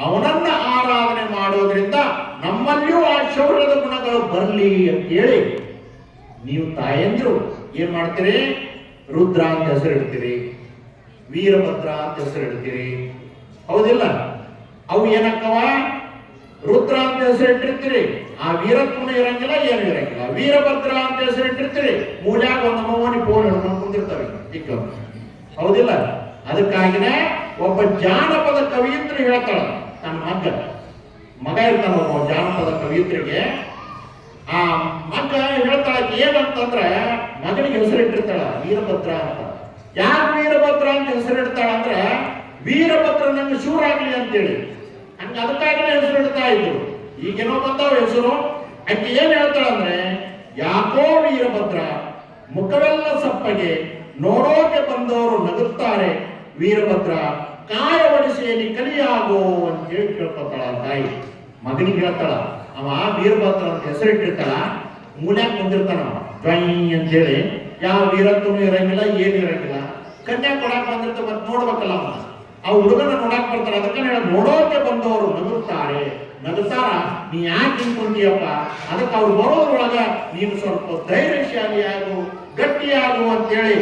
ಅವನನ್ನ ಆರಾಧನೆ ಮಾಡೋದ್ರಿಂದ ನಮ್ಮಲ್ಲಿಯೂ ಆ ಶೌರ್ಯದ ಗುಣಗಳು ಬರಲಿ ಅಂತ ಹೇಳಿ ನೀವು ತಾಯಂದ್ರು ಏನ್ ಮಾಡ್ತೀರಿ, ರುದ್ರ ಅಂತ ಹೆಸರಿಡ್ತೀರಿ, ವೀರಭದ್ರ ಅಂತ ಹೆಸರಿಡ್ತೀರಿ, ಹೌದಿಲ್ಲ? ಅವು ಏನಕ್ಕವ, ರುದ್ರ ಅಂತ ಹೆಸರಿಟ್ಟಿರ್ತೀರಿ, ಆ ವೀರತ್ವನ ಇರಂಗಿಲ್ಲ, ಏನು ಇರಂಗಿಲ್ಲ. ವೀರಭದ್ರ ಅಂತ ಹೆಸರಿಟ್ಟಿರ್ತೀರಿ, ಮೂಲ್ಯಾಗ ಒಂದು ಮೋನಿ ಫೋನ್ ಹಿಡ್ಕೊಂಡು ಕುಂದಿರ್ತವೆ ಚಿಕ್ಕ, ಹೌದಿಲ್ಲ? ಅದಕ್ಕಾಗಿನೇ ಒಬ್ಬ ಜಾನಪದ ಕವಿಯತ್ರಿ ಹೇಳ್ತಾಳ, ನನ್ನ ಮಗ ಇರ್ತಾನ ಒಬ್ಬ ಜಾನಪದ ಕವಿಯತ್ರಿಗೆ. ಆ ಮಗ ಹೇಳ್ತಾಳ ಏನಂತಂದ್ರ ಮಗನಿಗೆ ಹೆಸರಿಟ್ಟಿರ್ತಾಳ ವೀರಭದ್ರ ಅಂತ. ಯಾಕೆ ವೀರಭದ್ರ ಅಂತ ಹೆಸರಿಡ್ತಾಳ ಅಂದ್ರ ವೀರಭದ್ರ ನಂಗೆ ಶೂರಾಗ್ಲಿ ಅಂತೇಳಿ, ಹಂಗ ಅದಕ್ಕಾಗಿನೇ ಹೆಸರಿಡ್ತಾ ಇದ್ರು. ಈಗೇನೋ ಬಂದಾವ ಹೆಸರು. ಆಕೆ ಏನ್ ಹೇಳ್ತಾಳ ಅಂದ್ರೆ, ಯಾಕೋ ವೀರಭದ್ರ ಮುಖವೆಲ್ಲ ಸಪ್ಪಗೆ, ನೋಡೋಕೆ ಬಂದವರು ನಗುತ್ತಾರೆ, ವೀರಭದ್ರ ಕಾಯ ಒಡಿಸೇನಿ ಕಲಿಯಾಗೋ ಅಂತ ಹೇಳಿ ಕೇಳ್ಕೊತಾಳ ತಾಯಿ. ಮಗನಿಗೆ ಹೇಳ್ತಾಳ, ಅವ ವೀರಭದ್ರ ಅಂತ ಹೆಸರಿಟ್ಟಿರ್ತಾಳ, ಮೂಲ್ಯಾಗ ಬಂದಿರ್ತಾನ ಡ್ರೈ ಅಂತೇಳಿ, ಯಾವ ವೀರತ್ವನು ಇರಂಗಿಲ್ಲ, ಏನು ಇರಂಗಿಲ್ಲ. ಕನ್ಯಾ ಕೊಡಾಕ್ ಬಂದಿರ್ತ ಮತ್ತೆ ನೋಡ್ಬೇಕಲ್ಲ ಅವನ, ಆ ಹುಡುಗನ ನೋಡಾಕ್ ಬರ್ತಾರ. ಅದಕ್ಕೆ ನೋಡೋಕೆ ಬಂದವರು ನಗುತ್ತಾರೆ, ನಗುತ್ತಾರ, ನೀ ಯಾಕೆ ನಿಂತ್ಕೊಂತೀಯಪ್ಪ, ಅದಕ್ಕೆ ಅವ್ರು ಬರೋದ್ರೊಳಗ ನೀನು ಸ್ವಲ್ಪ ಧೈರ್ಯಶಾಲಿಯಾಗು, ಗಟ್ಟಿಯಾಗು ಅಂತೇಳಿ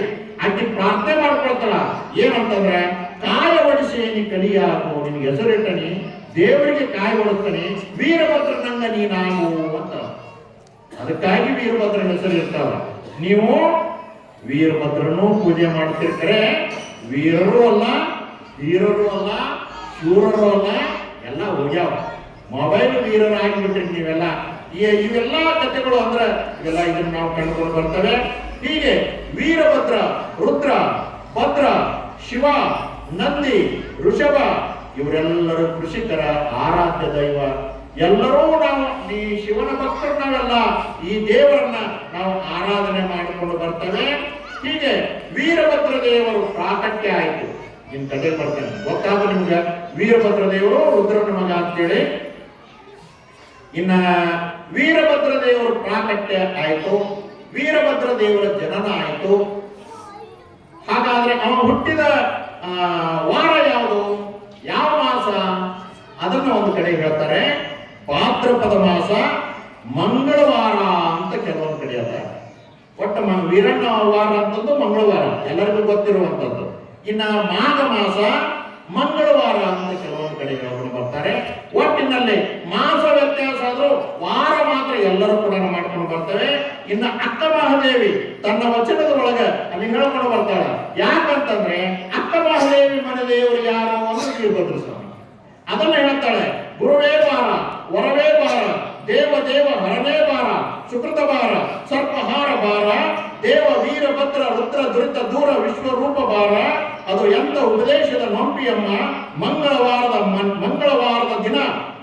ಆಕೆ ಪ್ರಾರ್ಥನೆ ಮಾಡ್ಕೊಳ್ತಾಳ. ಏನಂತಂದ್ರೆ, ಕಾಯ ಒಡಿಸೇನಿ ಕಲಿಯಾಗು, ನಿನ್ಗೆ ಹೆಸರಿಟ್ಟನಿ, ದೇವರಿಗೆ ಕಾಯ ಒಡಿಸ್ತಾನೆ, ವೀರಭದ್ರ ನಂಗ ನೀನಾಗು ಅಂತ. ಅದಕ್ಕಾಗಿ ವೀರಭದ್ರನ ಹೆಸರು ಇರ್ತಾವ. ನೀವು ವೀರಭದ್ರನು ಪೂಜೆ ಮಾಡ್ತಿರ್ತಾರೆ, ವೀರರು ಅಲ್ಲ, ಧೀರರು ಅಲ್ಲ, ಶೂರರು ಅಲ್ಲ, ಎಲ್ಲ ಹೋಗ್ಯಾವ. ಮೊಬೈಲ್ ವೀರರಾಗಿಬಿಟ್ರಿ ನೀವೆಲ್ಲ. ಇವೆಲ್ಲ ಕಥೆಗಳು ಅಂದ್ರೆ ಇವೆಲ್ಲ ಇದನ್ನ ನಾವು ಕಂಡುಕೊಂಡು ಬರ್ತವೆ. ಹೀಗೆ ವೀರಭದ್ರ, ರುದ್ರ, ಭದ್ರ, ಶಿವ, ನಂದಿ, ಋಷಭ ಇವರೆಲ್ಲರೂ ಕೃಷಿಕರ ಆರಾಧ್ಯ ದೈವ. ಎಲ್ಲರೂ ನಾವು ಈ ಶಿವನ ಭಕ್ತರು, ನಾವೆಲ್ಲ ಈ ದೇವರನ್ನ ನಾವು ಆರಾಧನೆ ಮಾಡಿಕೊಂಡು ಬರ್ತೇವೆ. ಹೀಗೆ ವೀರಭದ್ರ ದೇವರು ಪ್ರಾಕಟ್ಯ ಆಯಿತು. ಇನ್ ಕತೆ ಬರ್ತಾನೆ ಗೊತ್ತಾಗ ನಿಮ್ಗೆ ವೀರಭದ್ರ ದೇವರು ರುದ್ರನ ಮಗ ಅಂತೇಳಿ. ಇನ್ನ ವೀರಭದ್ರ ದೇವರು ಪ್ರಾಕಟ್ಯ ಆಯ್ತು, ವೀರಭದ್ರ ದೇವರ ಜನನ ಆಯ್ತು. ಹಾಗಾದ್ರೆ ಅವನು ಹುಟ್ಟಿದ ವಾರ ಯಾವುದು, ಯಾವ ಮಾಸ, ಅದನ್ನ ಒಂದು ಕಡೆ ಹೇಳ್ತಾರೆ ಭಾದ್ರಪದ ಮಾಸ ಮಂಗಳವಾರ ಅಂತ ಕೆಲವೊಂದು ಕಡೆ ಅದ. ಒಟ್ಟ ವೀರಣ್ಣ ವಾರ ಅಂತಂದು ಮಂಗಳವಾರ ಎಲ್ಲರಿಗೂ ಗೊತ್ತಿರುವಂತದ್ದು. ಇನ್ನ ಮಾಘ ಮಾಸ ಮಂಗಳವಾರ ಅಂತ ಕೆಲವೊಂದು ಕಡೆ ಹೇಳೋರು ಬರ್ತಾರೆ. ಒಟ್ಟಿನಲ್ಲಿ ಮಾಸ ವ್ಯತ್ಯಾಸ ಆದ್ರೂ ವಾರ ಮಾತ್ರ ಎಲ್ಲರೂ ಕೂಡ ಮಾಡ್ಕೊಂಡು ಬರ್ತೇವೆ. ಇನ್ನು ಅಕ್ಕ ಮಹಾದೇವಿ ತನ್ನ ವಚನದ ಒಳಗ ಅಲ್ಲಿ ಹೇಳ್ಕೊಂಡು ಬರ್ತಾಳ. ಯಾಕಂತಂದ್ರೆ ಅಕ್ಕ ಮಹಾದೇವಿ ಮನೆ ದೇವರು ಯಾರು ಅಂದ್ರೆ ವೀರಭದ್ರ ಸ್ವಾಮಿ. ಅದನ್ನ ಹೇಳ್ತಾಳೆ, ಗುರುವೇ ಬಾರ, ವರವೇ ಬಾರ, ದೇವ ದೇವ ಹರನೇ ಬಾರ, ಸುಕೃತ ಬಾರ, ಸರ್ಪಹಾರ ಬಾರ, ದೇವ ವೀರಭದ್ರ ರುದ್ರ ದುರಿತ ದೂರ ವಿಶ್ವರೂಪ ಬಾರ. ಅದು ಎಂತ ಉಪದೇಶದ ನಂಬಿಯಮ್ಮ, ಮಂಗಳವಾರದ ದಿನ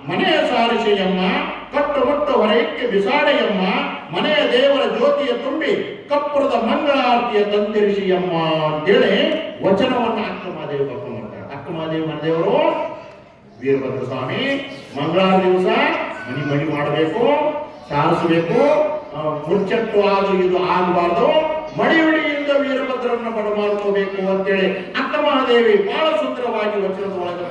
ಮನೆಯ ಸಾರಿಸೆಯಮ್ಮ, ಕಟ್ಟು ಮುಟ್ಟು ಹೊರಕ್ಕೆ ಬಿಸಾಡೆಯಮ್ಮ, ಮನೆಯ ದೇವರ ಜ್ಯೋತಿಯ ತುಂಬಿ ಕಪ್ಪುರದ ಮಂಗಳಾರತಿಯ ತಂದಿರಿಸಿಯಮ್ಮ ಅಂತೇಳಿ ವಚನವನ್ನು ಅಕ್ಕ ಮಹಾದೇವಿ ಬರ್ಕೊಂಡು ಮಾಡ್ತಾರೆ. ಅಕ್ಕ ಮಹಾದೇವಿ ಮನೆದೇವರು ವೀರಭದ್ರ ಸ್ವಾಮಿ. ಮಂಗಳವಾರ ದಿವಸ ಮಣಿ ಮಾಡಬೇಕು, ಸಾರಿಸಬೇಕು, ಮುಚ್ಚಟ್ಟು ಅದು ಇದು ಆಗಬಾರ್ದು, ಮಡಿಯುಡಿಯಿಂದ ವೀರಭದ್ರನ್ನ ಬಡಮಾಡ್ಕೋಬೇಕು ಅಂತೇಳಿ ಅಕ್ಕ ಮಹಾದೇವಿ ಬಹಳ ಸುಂದರವಾಗಿ ವಚನದ ಒಳಗೆ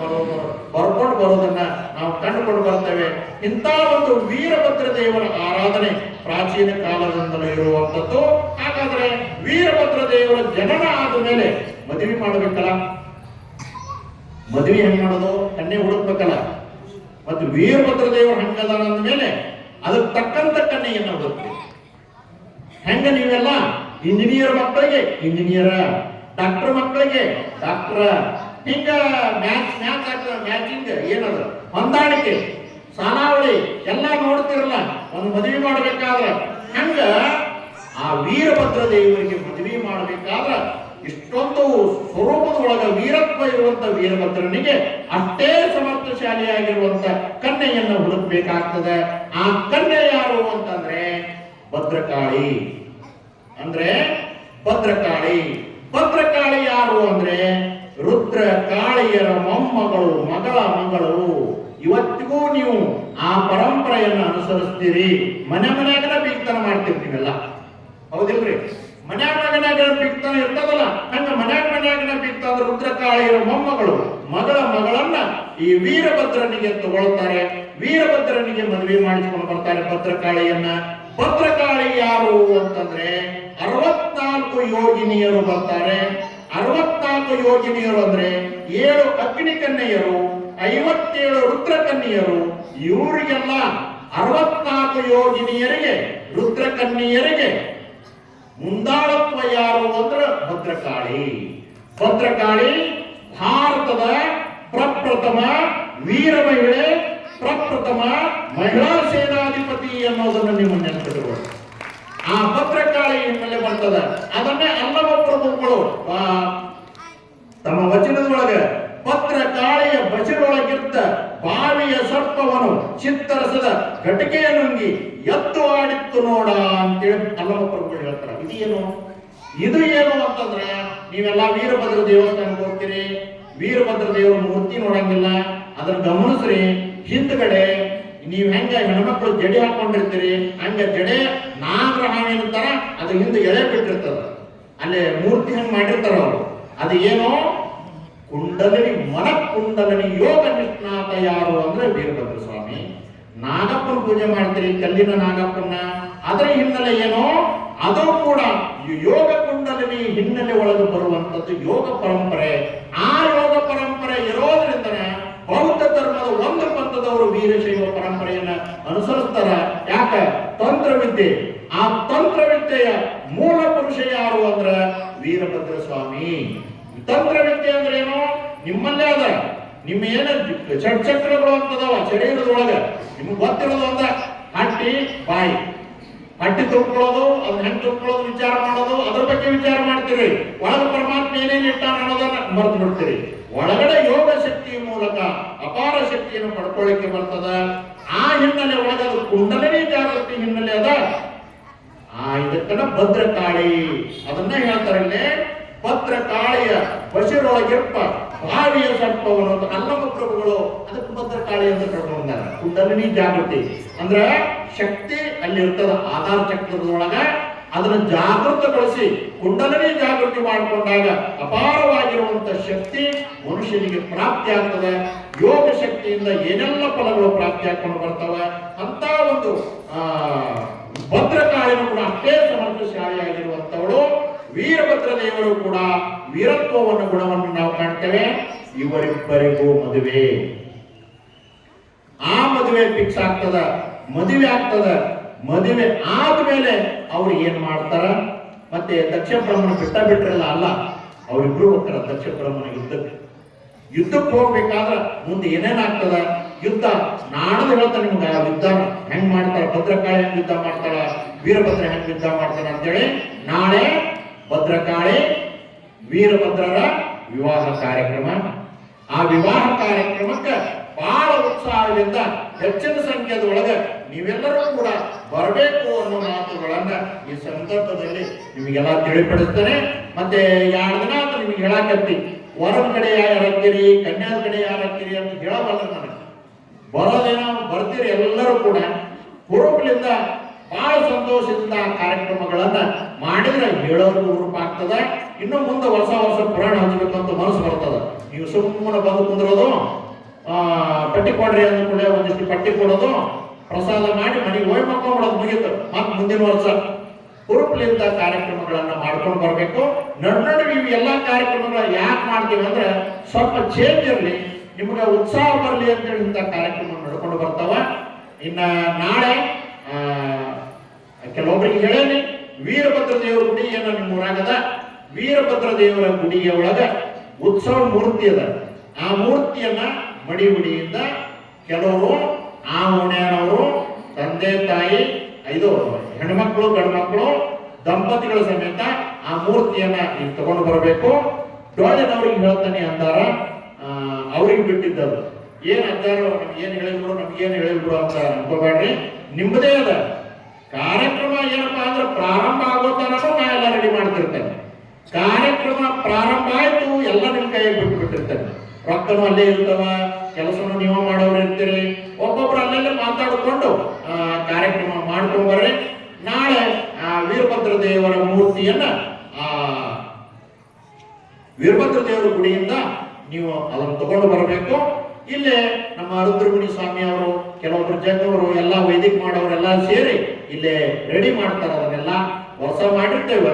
ಬರ್ಕೊಂಡು ಬರೋದನ್ನ ನಾವು ಕಂಡುಕೊಂಡು ಬರ್ತೇವೆ. ಇಂಥ ಒಂದು ವೀರಭದ್ರ ದೇವರ ಆರಾಧನೆ ಪ್ರಾಚೀನ ಕಾಲದಿಂದಲೂ ಇರುವಂತದ್ದು. ಹಾಗಾದ್ರೆ ವೀರಭದ್ರ ದೇವರ ಜನನ ಆದ ಮೇಲೆ ಮದುವೆ ಮಾಡಬೇಕಲ್ಲ, ಮದುವೆ ಹೆಂಗ್ ಮಾಡೋದು, ಕನ್ಯೆ ಹುಡುಕ್ಬೇಕಲ್ಲ. ಮತ್ತು ವೀರಭದ್ರ ದೇವರು ಹಂಗದಾನ ಅಂದ ಮೇಲೆ ಅದಕ್ಕೆ ತಕ್ಕಂತ ಕನ್ಯೆಯನ್ನ ಹುಡುಕ್ಬೇಕು. ಹೆಂಗ ನೀವೆಲ್ಲ ಇಂಜಿನಿಯರ್ ಮಕ್ಕಳಿಗೆ ಇಂಜಿನಿಯರ್, ಡಾಕ್ಟರ್ ಮಕ್ಕಳಿಗೆ ಡಾಕ್ಟರ್, ಹಿಂಗ ಮ್ಯಾಚಿಂಗ್ ಏನದು ಹೊಂದಾಣಿಕೆ ಸಾಲಾವಳಿ ಎಲ್ಲ ನೋಡ್ತಿರಲ್ಲ ಒಂದು ಮದುವೆ ಮಾಡಬೇಕಾದ್ರೆ. ಹಂಗ ಆ ವೀರಭದ್ರ ದೇವರಿಗೆ ಮದುವೆ ಮಾಡಬೇಕಾದ್ರ ಇಷ್ಟೊಂದು ಸ್ವರೂಪದೊಳಗ ವೀರತ್ವ ಇರುವಂತ ವೀರಭದ್ರನಿಗೆ ಅಷ್ಟೇ ಸಮರ್ಥಶಾಲಿಯಾಗಿರುವಂತ ಕನ್ಯೆಯನ್ನು ಹುಡುಕ್ಬೇಕಾಗ್ತದೆ. ಆ ಕನ್ಯೆ ಯಾರು ಅಂತಂದ್ರೆ ಭದ್ರಕಾಳಿ. ಅಂದ್ರೆ ಭದ್ರಕಾಳಿ. ಭದ್ರಕಾಳಿ ಯಾರು ಅಂದ್ರೆ ರುದ್ರ ಕಾಳಿಯರ ಮೊಮ್ಮಗಳು, ಮಗಳು. ಇವತ್ತಿಗೂ ನೀವು ಆ ಪರಂಪರೆಯನ್ನು ಅನುಸರಿಸ್ತೀರಿ. ಮನ್ಯಾಗನ ಬೀಗ್ತನ ಮಾಡ್ತಿರ್ತೀವಲ್ಲ, ಹೌದಿಲ್ರಿ? ಮನ್ಯಾಗ ಬೀಗ್ತನ ಇರ್ತದಲ್ಲ, ಹಂಗ ಮನ್ಯಾಗನ ಬೀಗ್ತ ಅಂದ್ರೆ ರುದ್ರಕಾಳಿಯರ ಮೊಮ್ಮಗಳು, ಮಗಳನ್ನ ಈ ವೀರಭದ್ರನಿಗೆ ತಗೊಳ್ತಾರೆ. ವೀರಭದ್ರನಿಗೆ ಮದುವೆ ಮಾಡಿಸಿಕೊಂಡು ಬರ್ತಾರೆ ಭದ್ರಕಾಳಿಯನ್ನ. ಭದ್ರಕಾಳಿ ಯಾರು ಅಂತಂದ್ರೆ 64 ಯೋಗಿನಿಯರು ಬರ್ತಾರೆ. 64 ಯೋಗಿನಿಯರು ಅಂದ್ರೆ 7 ಅಗ್ನಿ ಕನ್ಯೆಯರು, 57 ರುದ್ರ ಕನ್ಯೆಯರು. ಇವರಿಗೆಲ್ಲ 64 ಯೋಗಿನಿಯರಿಗೆ, ರುದ್ರ ಕನ್ಯೆಯರಿಗೆ ಮುಂದಾಳತ್ವ ಯಾರು ಅಂದ್ರೆ ಭದ್ರಕಾಳಿ. ಭದ್ರಕಾಳಿ ಭಾರತದ ಪ್ರಪ್ರಥಮ ವೀರ ಮಹಿಳೆ, ಪ್ರಪ್ರಥಮ ಮಹಿಳಾ ಸೇನಾಧಿಪತಿ ಅನ್ನೋದನ್ನು ನೀವು ನೆನಪಿಟ್ಟುಕೊಳ್ಳಿ. ಆ ಭದ್ರಕಾಳಿ ಹಿನ್ನೆಲೆ ಬರ್ತದೆ. ಅದನ್ನೇ ಅಲ್ಲವ ಪ್ರಭುಗಳು ತಮ್ಮ ವಚನದೊಳಗೆ ಭದ್ರಕಾಳಿಯ ಬಸಿರೊಳಗಿದ್ದ ಬಾವಿಯ ಸರ್ಪವನು ಚಿತ್ತರಸದ ಘಟಿಕೆಯ ನುಂಗಿ ಎತ್ತು ಆಡಿತ್ತು ನೋಡ ಅಂತೇಳಿ ಅಲ್ಲವ ಪ್ರಭುಗಳು ಹೇಳ್ತಾರೆ. ಇದು ಏನು ಅಂತಂದ್ರೆ, ನೀವೆಲ್ಲ ವೀರಭದ್ರ ದೇವಸ್ಥಾನಕ್ಕೆ ಹೋಗ್ತೀರಿ, ವೀರಭದ್ರ ದೇವರ ಮೂರ್ತಿ ನೋಡಂಗಿಲ್ಲ. ಅದನ್ನ ಗಮನಿಸ್ರಿ. ಹಿಂದ್ಗಡೆ ನೀವ್ ಹೆಂಗ ಹೆಣ್ಮಕ್ಳು ಜಡೆ ಹಾಕೊಂಡಿರ್ತೀರಿ, ಹಂಗ ಜಡೆ ನಾಗರಹಾವಿನ ತರ ಅದು ಹಿಂದೆ ಎಳೆ ಬಿಟ್ಟಿರ್ತದ. ಅಲ್ಲೇ ಮೂರ್ತಿ ಹಂಗ ಮಾಡಿರ್ತಾರ ಅವರು. ಅದು ಏನೋ ಕುಂಡಲಿನಿ, ಮನಕುಂಡಲಿನಿ ಯೋಗ ನಿಷ್ಣಾತ ಯಾರು ಅಂದ್ರೆ ವೀರಭದ್ರ ಸ್ವಾಮಿ. ನಾಗಪ್ಪನ ಪೂಜೆ ಮಾಡ್ತೀರಿ, ಕಲ್ಲಿನ ನಾಗಪ್ಪನ. ಅದರ ಹಿನ್ನೆಲೆ ಏನೋ ಅದು ಕೂಡ ಯೋಗ ಕುಂಡಲಿನಿ ಹಿನ್ನೆಲೆ ಒಳಗೆ ಬರುವಂತದ್ದು ಯೋಗ ಪರಂಪರೆ. ಆ ಯೋಗ ಪರಂಪರೆ ಇರೋದ್ರಿಂದ ಬೌದ್ಧ ಧರ್ಮದ ಒಂದು ಪಂಥದವರು ವೀರಶೈವ ಪರಂಪರೆಯನ್ನ ಅನುಸರಿಸ್ತಾರ. ಯಾಕ? ತಂತ್ರವಿದ್ಯೆ. ಆ ತಂತ್ರವಿದ್ಯೆಯ ಮೂಲ ಪುರುಷ ಯಾರು ಅಂದ್ರ ವೀರಭದ್ರ ಸ್ವಾಮಿ. ತಂತ್ರವಿದ್ಯೆ ಅಂದ್ರೆ ಏನು? ನಿಮ್ಮಲ್ಲೇ ಅದ. ನಿಮ್ಮ ಏನ ಚಕ್ರಗಳು ಅಂತದವ ಶರೀರದೊಳಗ, ನಿಮ್ಗೆ ಗೊತ್ತಿರೋದು ಒಂದ ಹಟ್ಟಿ ಬಾಯಿ. ಹಟ್ಟಿ ತುಳ್ಕೊಳ್ಳೋದು, ಅದನ್ನ ಹೆಂಗ್ ತುಳ್ಕೊಳ್ಳೋದು ವಿಚಾರ ಮಾಡೋದು, ಅದ್ರ ಬಗ್ಗೆ ವಿಚಾರ ಮಾಡ್ತೀರಿ. ಒಳಗ ಪರಮಾತ್ಮ ಏನೇನು ಇಟ್ಟಾನ ಅನ್ನೋದನ್ನ ಮರೆತು ಬಿಡ್ತೀರಿ. ಒಳಗಡೆ ಯೋಗ ಶಕ್ತಿಯ ಮೂಲಕ ಅಪಾರ ಶಕ್ತಿಯನ್ನು ಪಡ್ಕೊಳ್ಳಿಕ್ಕೆ ಬರ್ತದ. ಆ ಹಿನ್ನೆಲೆ ಒಳಗ ಅದು ಕುಂಡಲಿನಿ ಜಾಗೃತಿ ಹಿನ್ನೆಲೆ ಅದ. ಇದಕ್ಕನ ಭದ್ರಕಾಳಿ ಅದನ್ನ ಹೇಳ್ತಾರೆ. ಭದ್ರಕಾಳಿಯ ಬಸಿರೊಳಗಿರ್ಪ ಭಾವಿಯ ಸರ್ಪವನ್ನು ಅಂತ ಅಲ್ಲಮ ಪ್ರಭುಗಳು ಅದಕ್ಕೆ ಭದ್ರಕಾಳಿ ಅಂತ ಕರ್ಕೊಂಡಾರ. ಕುಂಡಲಿನಿ ಜಾಗೃತಿ ಅಂದ್ರೆ ಶಕ್ತಿ ಅಲ್ಲಿ ಇರ್ತದ ಆಧಾರ ಚಕ್ರದೊಳಗ, ಅದನ್ನ ಜಾಗೃತಗೊಳಿಸಿ ಕುಂಡಲಿನಿ ಜಾಗೃತಿ ಮಾಡಿಕೊಂಡಾಗ ಅಪಾರವಾಗಿರುವಂತ ಶಕ್ತಿ ಮನುಷ್ಯನಿಗೆ ಪ್ರಾಪ್ತಿ ಆಗ್ತದೆ. ಯೋಗ ಶಕ್ತಿಯಿಂದ ಏನೆಲ್ಲ ಫಲಗಳು ಪ್ರಾಪ್ತಿ ಆಗ್ಕೊಂಡು ಬರ್ತವೆ. ಅಂತ ಒಂದು ಭದ್ರಕಾಳಿನೂ ಕೂಡ ಅಷ್ಟೇ ಸಮರ್ಥಶಾಲಿಯಾಗಿರುವಂತವಳು. ವೀರಭದ್ರ ದೇವರು ಕೂಡ ವೀರತ್ವವನ್ನು ಗುಣವನ್ನು ನಾವು ಕಾಣ್ತೇವೆ. ಇವರಿಬ್ಬರಿಗೂ ಮದುವೆ, ಆ ಮದುವೆ ಫಿಕ್ಸ್ ಆಗ್ತದ, ಮದುವೆ ಆಗ್ತದ. ಮದುವೆ ಆದ್ಮೇಲೆ ಅವ್ರು ಏನ್ ಮಾಡ್ತಾರ, ಮತ್ತೆ ದಕ್ಷ ಬ್ರಹ್ಮನ ಬಿಟ್ರಲ್ಲ, ಅಲ್ಲ, ಅವರಿಬ್ರು ಹೋಗ್ತಾರ ದಕ್ಷ ಬ್ರಹ್ಮನ ಯುದ್ಧಕ್ಕೆ ಹೋಗ್ಬೇಕಾದ್ರ ಮುಂದೆ ಏನೇನಾಗ್ತದ ಯುದ್ಧ ನಾಡದು ಹೇಳ್ತಾನೆ ನಿಮ್ಗೆ. ಆ ಯುದ್ಧ ಹೆಂಗ್ ಮಾಡ್ತಾರ, ಭದ್ರಕಾಳಿ ಹೆಂಗ್ ಯುದ್ಧ ಮಾಡ್ತಾಳ, ವೀರಭದ್ರ ಹೆಂಗ್ ಯುದ್ಧ ಮಾಡ್ತಾರ ಅಂತೇಳಿ ನಾಳೆ ಭದ್ರಕಾಳಿ ವೀರಭದ್ರರ ವಿವಾಹ ಕಾರ್ಯಕ್ರಮ. ಆ ವಿವಾಹ ಕಾರ್ಯಕ್ರಮಕ್ಕೆ ಬಹಳ ಉತ್ಸಾಹದಿಂದ ಹೆಚ್ಚಿನ ಸಂಖ್ಯೆದೊಳಗೆ ನೀವೆಲ್ಲರೂ ಕೂಡ ಬರಬೇಕು ಅನ್ನೋ ಮಾತುಗಳನ್ನ ಈ ಸಂದರ್ಭದಲ್ಲಿ ನಿಮಗೆಲ್ಲ ತಿಳಿಪಡಿಸ್ತಾನೆ. ಮತ್ತೆ 2 ದಿನ ಅಂತ ನಿಮಗೆ ಹೇಳಾಕತ್ತಿ, ವರದ ಕಡೆ ಯಾರಕ್ಕಿರಿ, ಕನ್ಯಾದ ಕಡೆ ಯಾರಕ್ಕಿರಿ ಅಂತ ಹೇಳಬಲ್ಲ. ನನಗೆ ಬರೋದೇನೋ ಬರ್ತೀರಿ ಎಲ್ಲರೂ ಕೂಡ. ಹುರುಪಿನಿಂದ ಬಹಳ ಸಂತೋಷದಿಂದ ಕಾರ್ಯಕ್ರಮಗಳನ್ನ ಮಾಡಿದ್ರೆ ಹೇಳೋದು ಹುರುಪಾಗ್ತದ. ಇನ್ನು ಮುಂದೆ ಹೊಸ ಹೊಸ ಪುರಾಣ ಹಂಚ್ಬೇಕಂತ ಮನಸ್ಸು ಬರ್ತದ. ನೀವು ಸುಮ್ಮನೆ ಬಂದು ಕುಂದ್ರೋದು, ಪಟ್ಟಿ ಕೊಡ್ರಿ ಅಂದ್ಕೊಳ್ಳೆ ಒಂದಿಷ್ಟು ಪಟ್ಟಿ ಕೊಡೋದು, ಪ್ರಸಾದ ಮಾಡಿ ಮನೆಗೆ ಹೋಗಿ ಮಕ್ಕೊಂಡ್ಬಿಡೋದು, ಮುಗೀತು. ಮತ್ತೆ ಮುಂದಿನ ವರ್ಷ ಹುರುಪಿನಿಂದ ಕಾರ್ಯಕ್ರಮಗಳನ್ನ ಮಾಡ್ಕೊಂಡು ಬರ್ಬೇಕು. ನಡುವೆ ಇವು ಎಲ್ಲಾ ಕಾರ್ಯಕ್ರಮಗಳ ಯಾಕೆ ಮಾಡ್ತೀವಿ ಅಂದ್ರೆ ಸ್ವಲ್ಪ ಚೇಂಜ್ ಇರಲಿ, ನಿಮ್ಗೆ ಉತ್ಸಾಹ ಬರಲಿ ಅಂತೇಳಿ ಇಂಥ ಕಾರ್ಯಕ್ರಮ ನಡ್ಕೊಂಡು ಬರ್ತಾವ. ಇನ್ನ ನಾಳೆ ಕೆಲವೊಬ್ಬರಿಗೆ ಹೇಳೇನಿ, ವೀರಭದ್ರ ದೇವರ ಗುಡಿ ಏನೋ ನಿಮ್ಮ ಊರಾಗದ. ವೀರಭದ್ರ ದೇವರ ಗುಡಿಯ ಒಳಗ ಉತ್ಸವ ಮೂರ್ತಿ ಅದ. ಆ ಮೂರ್ತಿಯನ್ನ ಮಡಿಯಿಂದ ಕೆಲವರು ಆ ಓಣ್ಯಾನವರು ತಂದೆ ತಾಯಿ 5 ಹೆಣ್ಮಕ್ಳು ಗಂಡ್ಮಕ್ಳು ದಂಪತಿಗಳ ಸಮೇತ ಆ ಮೂರ್ತಿಯನ್ನ ಇಲ್ಲಿ ತಗೊಂಡು ಬರಬೇಕು. ಡೊಳ್ಳಿನವ್ರಿಗೆ ಹೇಳ್ತಾನೆ ಅಂದಾರ, ಅವ್ರಿಗೆ ಬಿಟ್ಟಿದ್ದದು. ಏನ್ ಅಜ್ಜಾರು ಏನ್ ಹೇಳಿದ್ರು ನಮ್ಗೇನು ಹೇಳಿದ್ರು ಅಂತ ಅನ್ಕೋಬೇಡ್ರಿ. ನಿಮ್ಮದೇ ಅದ ಕಾರ್ಯಕ್ರಮ. ಏನಪ್ಪಾ ಅಂದ್ರೆ ಪ್ರಾರಂಭ ಆಗೋತನೂ ನಾ ಎಲ್ಲ ರೆಡಿ ಮಾಡ್ತಿರ್ತೇನೆ. ಕಾರ್ಯಕ್ರಮ ಪ್ರಾರಂಭ ಆಯ್ತು, ಎಲ್ಲ ನಿಮ್ ಕೈಯಲ್ಲಿ ಬಿಟ್ಟಿರ್ತೇನೆ. ರೊಕ್ಕನು ಅಲ್ಲೇ ಇರ್ತವ, ಕೆಲಸನು ನೀವು ಮಾಡೋರು ಇರ್ತೀರಿ. ಒಬ್ಬೊಬ್ರು ಅಲ್ಲೆಲ್ಲ ಮಾತಾಡಿಕೊಂಡು ಕಾರ್ಯಕ್ರಮ ಮಾಡ್ಕೊಂಡ್ಬರ್ರಿ. ನಾಳೆ ವೀರಭದ್ರ ದೇವರ ಮೂರ್ತಿಯನ್ನ ವೀರಭದ್ರ ದೇವರ ಗುಡಿಯಿಂದ ನೀವು ಅದನ್ನು ತಗೊಂಡು ಬರಬೇಕು. ಇಲ್ಲೇ ನಮ್ಮ ರುದ್ರಮುನಿ ಸ್ವಾಮಿ ಅವರು, ಕೆಲವೊಬ್ರು ಜಗವರು ಎಲ್ಲ ವೈದಿಕ ಮಾಡೋರೆಲ್ಲ ಸೇರಿ ಇಲ್ಲೇ ರೆಡಿ ಮಾಡ್ತಾರೆ. ಅದನ್ನೆಲ್ಲ ವರ್ಷ ಮಾಡಿರ್ತೇವೆ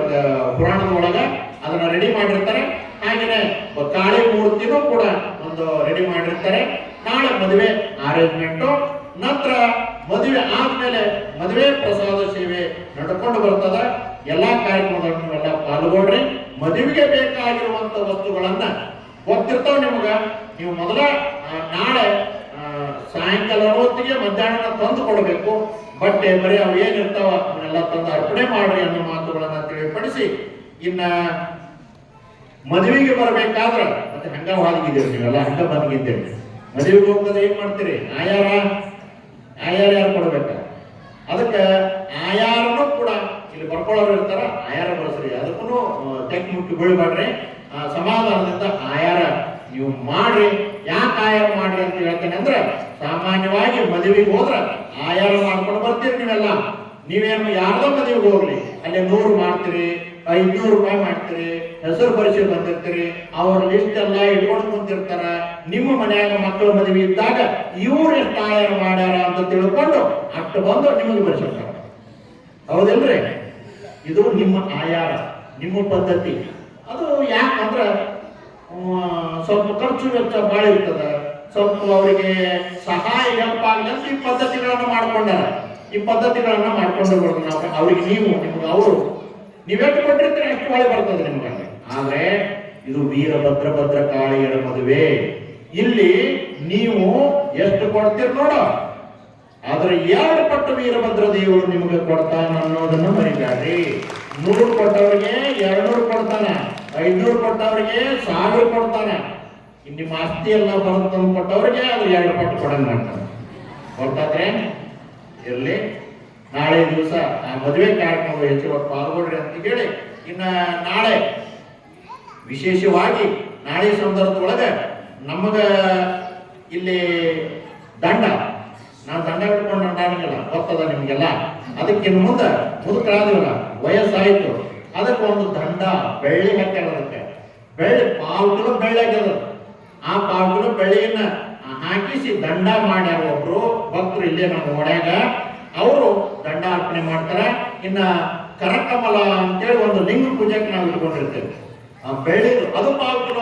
ಪುರಾಣದ ಒಳಗ, ಅದನ್ನ ರೆಡಿ ಮಾಡಿರ್ತಾರೆ. ಹಾಗೇನೆ ಕಾಳಿ ಮೂರ್ತಿನೂ ಕೂಡ ಒಂದು ರೆಡಿ ಮಾಡಿರ್ತಾರೆ. ನಾಳೆ ಮದುವೆ ಅರೇಂಜ್ಮೆಂಟು, ನಂತರ ಮದುವೆ ಆದ್ಮೇಲೆ ಮದುವೆ ಪ್ರಸಾದ ಸೇವೆ ನಡ್ಕೊಂಡು ಬರ್ತದ. ಎಲ್ಲಾ ಕಾರ್ಯಕ್ರಮಗಳನ್ನು ಎಲ್ಲ ಪಾಲ್ಗೊಳ್ರಿ. ಮದುವೆಗೆ ಬೇಕಾಗಿರುವಂತ ವಸ್ತುಗಳನ್ನ ಗೊತ್ತಿರ್ತಾವ ನಿಮ್ಗ. ನೀವು ಮೊದಲ ನಾಳೆ ಸಾಯಂಕಾಲ ಹೊತ್ತಿಗೆ ಮಧ್ಯಾಹ್ನ ತಂದು ಕೊಡಬೇಕು. ಬಟ್ಟೆ ಬರೀ ಅವು ಏನಿರ್ತಾವ ಅವನ್ನೆಲ್ಲ ತಂದು ಅರ್ಪಣೆ ಮಾಡ್ರಿ ಅನ್ನೋ ಮಾತುಗಳನ್ನ ತಿಳಿಪಡಿಸಿ, ಇನ್ನ ಮದುವೆಗೆ ಬರಬೇಕಾದ್ರ ಮತ್ತೆ ಹಂಗ ಹಾದಿಗಿದ್ದೀರಿ ನೀವೆಲ್ಲ, ಹಂಗ ಬಂದಿದ್ದೀರಿ. ಮದುವೆಗೆ ಹೋಗೋದು ಏನ್ ಮಾಡ್ತೀರಿ, ಆಯಾರ ಯಾರು ಕೊಡ್ಬೇಕ. ಅದಕ್ಕೆ ಆಯಾರನು ಕೂಡ ಇಲ್ಲಿ ಬರ್ಕೊಳ್ಳೋರು ಇರ್ತಾರ, ಆಯಾರ ಬಳಸ್ರಿ. ಅದಕ್ಕೂ ತೆಗ್ ಮುಟ್ಟಿ ಬೀಳ್ಬೇಡ್ರಿ. ಸಮಾಧಾನದಿಂದ ಆಯಾರ ನೀವು ಮಾಡ್ರಿ. ಯಾಕೆ ಆಯಾರ ಮಾಡ್ರಿ ಅಂತ ಹೇಳ್ತೇನೆ ಅಂದ್ರೆ, ಸಾಮಾನ್ಯವಾಗಿ ಮದುವೆಗೆ ಹೋದ್ರ ಆಯಾರ ಮಾಡ್ಕೊಂಡು ಬರ್ತೀರಿ ನೀವೆಲ್ಲ. ನೀವೇನು ಯಾರ್ದೋ ಮದುವೆಗೆ ಹೋಗ್ಲಿ, ಅಲ್ಲಿ 100 ಮಾಡ್ತೀರಿ, 500 ರೂಪಾಯಿ ಮಾಡ್ತೀರಿ, ಹೆಸರು ಪರಿಚಯ ಬಂದಿರ್ತೀರಿ, ಅವ್ರ ಲಿಸ್ಟ್ ಎಲ್ಲ ಇಟ್ಕೊಂಡು ಕುಂತಿರ್ತಾರ. ನಿಮ್ಮ ಮನ್ಯಾಗ ಮಕ್ಕಳ ಮದುವೆ ಇದ್ದಾಗ ಇವ್ರು ಎಷ್ಟು ಆಯಾರ ಮಾಡ್ಯಾರ ಅಂತ ತಿಳ್ಕೊಂಡು ಅಷ್ಟು ಬಂದು ನಿಮಗೆ ಬರ್ಸಿರ್ತಾರ. ಹೌದಿಲ್ರಿ? ಇದು ನಿಮ್ಮ ಆಯಾರ, ನಿಮ್ಮ ಪದ್ಧತಿ. ಅದು ಯಾಕಂದ್ರ ಸ್ವಲ್ಪ ಖರ್ಚು ವೆಚ್ಚ ಭಾಳ ಇರ್ತದ. ಸ್ವಲ್ಪ ಅವರಿಗೆ ಸಹಾಯ ಹೆಲ್ಪ್ ಆಗಲಿ ಅಂತ ಈ ಪದ್ಧತಿಗಳನ್ನ ಮಾಡ್ಕೊಂಡಾರ. ಈ ಪದ್ಧತಿಗಳನ್ನ ಮಾಡ್ಕೊಂಡು ಬರೋದು ನಾವು. ಅವ್ರಿಗೆ ನೀವು, ನಿಮ್ಗೆ ಅವರು, ನೀವೆಷ್ಟು ಕೊಟ್ಟಿರ್ತೀರಿ ಅಷ್ಟು ಹೊಳೆ ಬರ್ತದೆ ನಿಮ್ಗೆ. ಆದ್ರೆ ಇದು ವೀರಭದ್ರ ಭದ್ರಕಾಳಿಯರ ಮದುವೆ. ಇಲ್ಲಿ ನೀವು ಎಷ್ಟು ಕೊಡ್ತೀರಿ ನೋಡು, ಆದ್ರೆ 2 ಪಟ್ಟು ವೀರಭದ್ರ ದೇವರು ನಿಮಗೆ ಕೊಡ್ತಾನ ಅನ್ನೋದನ್ನ ಮರಿಬೇಡ್ರಿ. 100 ಕೊಟ್ಟವರಿಗೆ 200 ಕೊಡ್ತಾನ, 500 ಕೊಟ್ಟವರಿಗೆ 1000 ಕೊಡ್ತಾನ. ನಿಮ್ಮ ಆಸ್ತಿ ಎಲ್ಲ ಬರುತ್ತಂದು ಕೊಟ್ಟವರಿಗೆ ಅದು 2 ಪಟ್ಟು ಕೊಡಂಗ್ ಮಾಡ್ತಾನೆ. ಗೊತ್ತಾದ್ರೆ ಇರ್ಲಿ. ನಾಳೆ ದಿವಸ ಆ ಮದುವೆ ಕಾರ್ಯಕ್ರಮ ಹೆಚ್ಚು ಪಾಲ್ಗೊಳ್ರಿ ಅಂತ ಹೇಳಿ, ಇನ್ನ ನಾಳೆ ವಿಶೇಷವಾಗಿ ನಾಳೆ ಸಂದರ್ಭದೊಳಗೆ ನಮಗ ಇಲ್ಲಿ ದಂಡ ನಾವು ದಂಡ ಹಿಡ್ಕೊಂಡು ಅಡ್ಡಾಡಂಗಿಲ್ಲ, ಗೊತ್ತದ ನಿಮಗೆಲ್ಲ. ಅದಕ್ಕಿನ್ನು ಮುಂದೆ ಮುದುಕರಾದಿವಲ್ಲ, ವಯಸ್ಸಾಯಿತು, ಅದಕ್ಕೆ ಒಂದು ದಂಡ ಬೆಳ್ಳಿ ಹಾಕ್ಯಾರ. ಅದಕ್ಕೆ ಬೆಳ್ಳಿ 1/4 ಕಿಲೋ ಬೆಳ್ಳಿ ಆಗ್ಯದ. ಆ 1/4 ಕಿಲೋ ಬೆಳ್ಳಿಯನ್ನ ಹಾಕಿಸಿ ದಂಡ ಮಾಡ್ಯಾರ ಒಬ್ರು ಭಕ್ತರು ಇಲ್ಲೇ ನಮ್ಮ ಓಡ್ಯಾಗ. ಅವರು ದಂಡ ಅರ್ಪಣೆ ಮಾಡ್ತಾರ. ಇನ್ನ ಕರಕಮಲ ಅಂತೇಳಿ ಒಂದು ಲಿಂಗ ಪೂಜೆಗೆ ನಾವು ಇಟ್ಕೊಂಡಿರ್ತೇವೆ. ಆ ಬೆಳ್ಳಿದು ಅದು 1/4 ಕಿಲೋ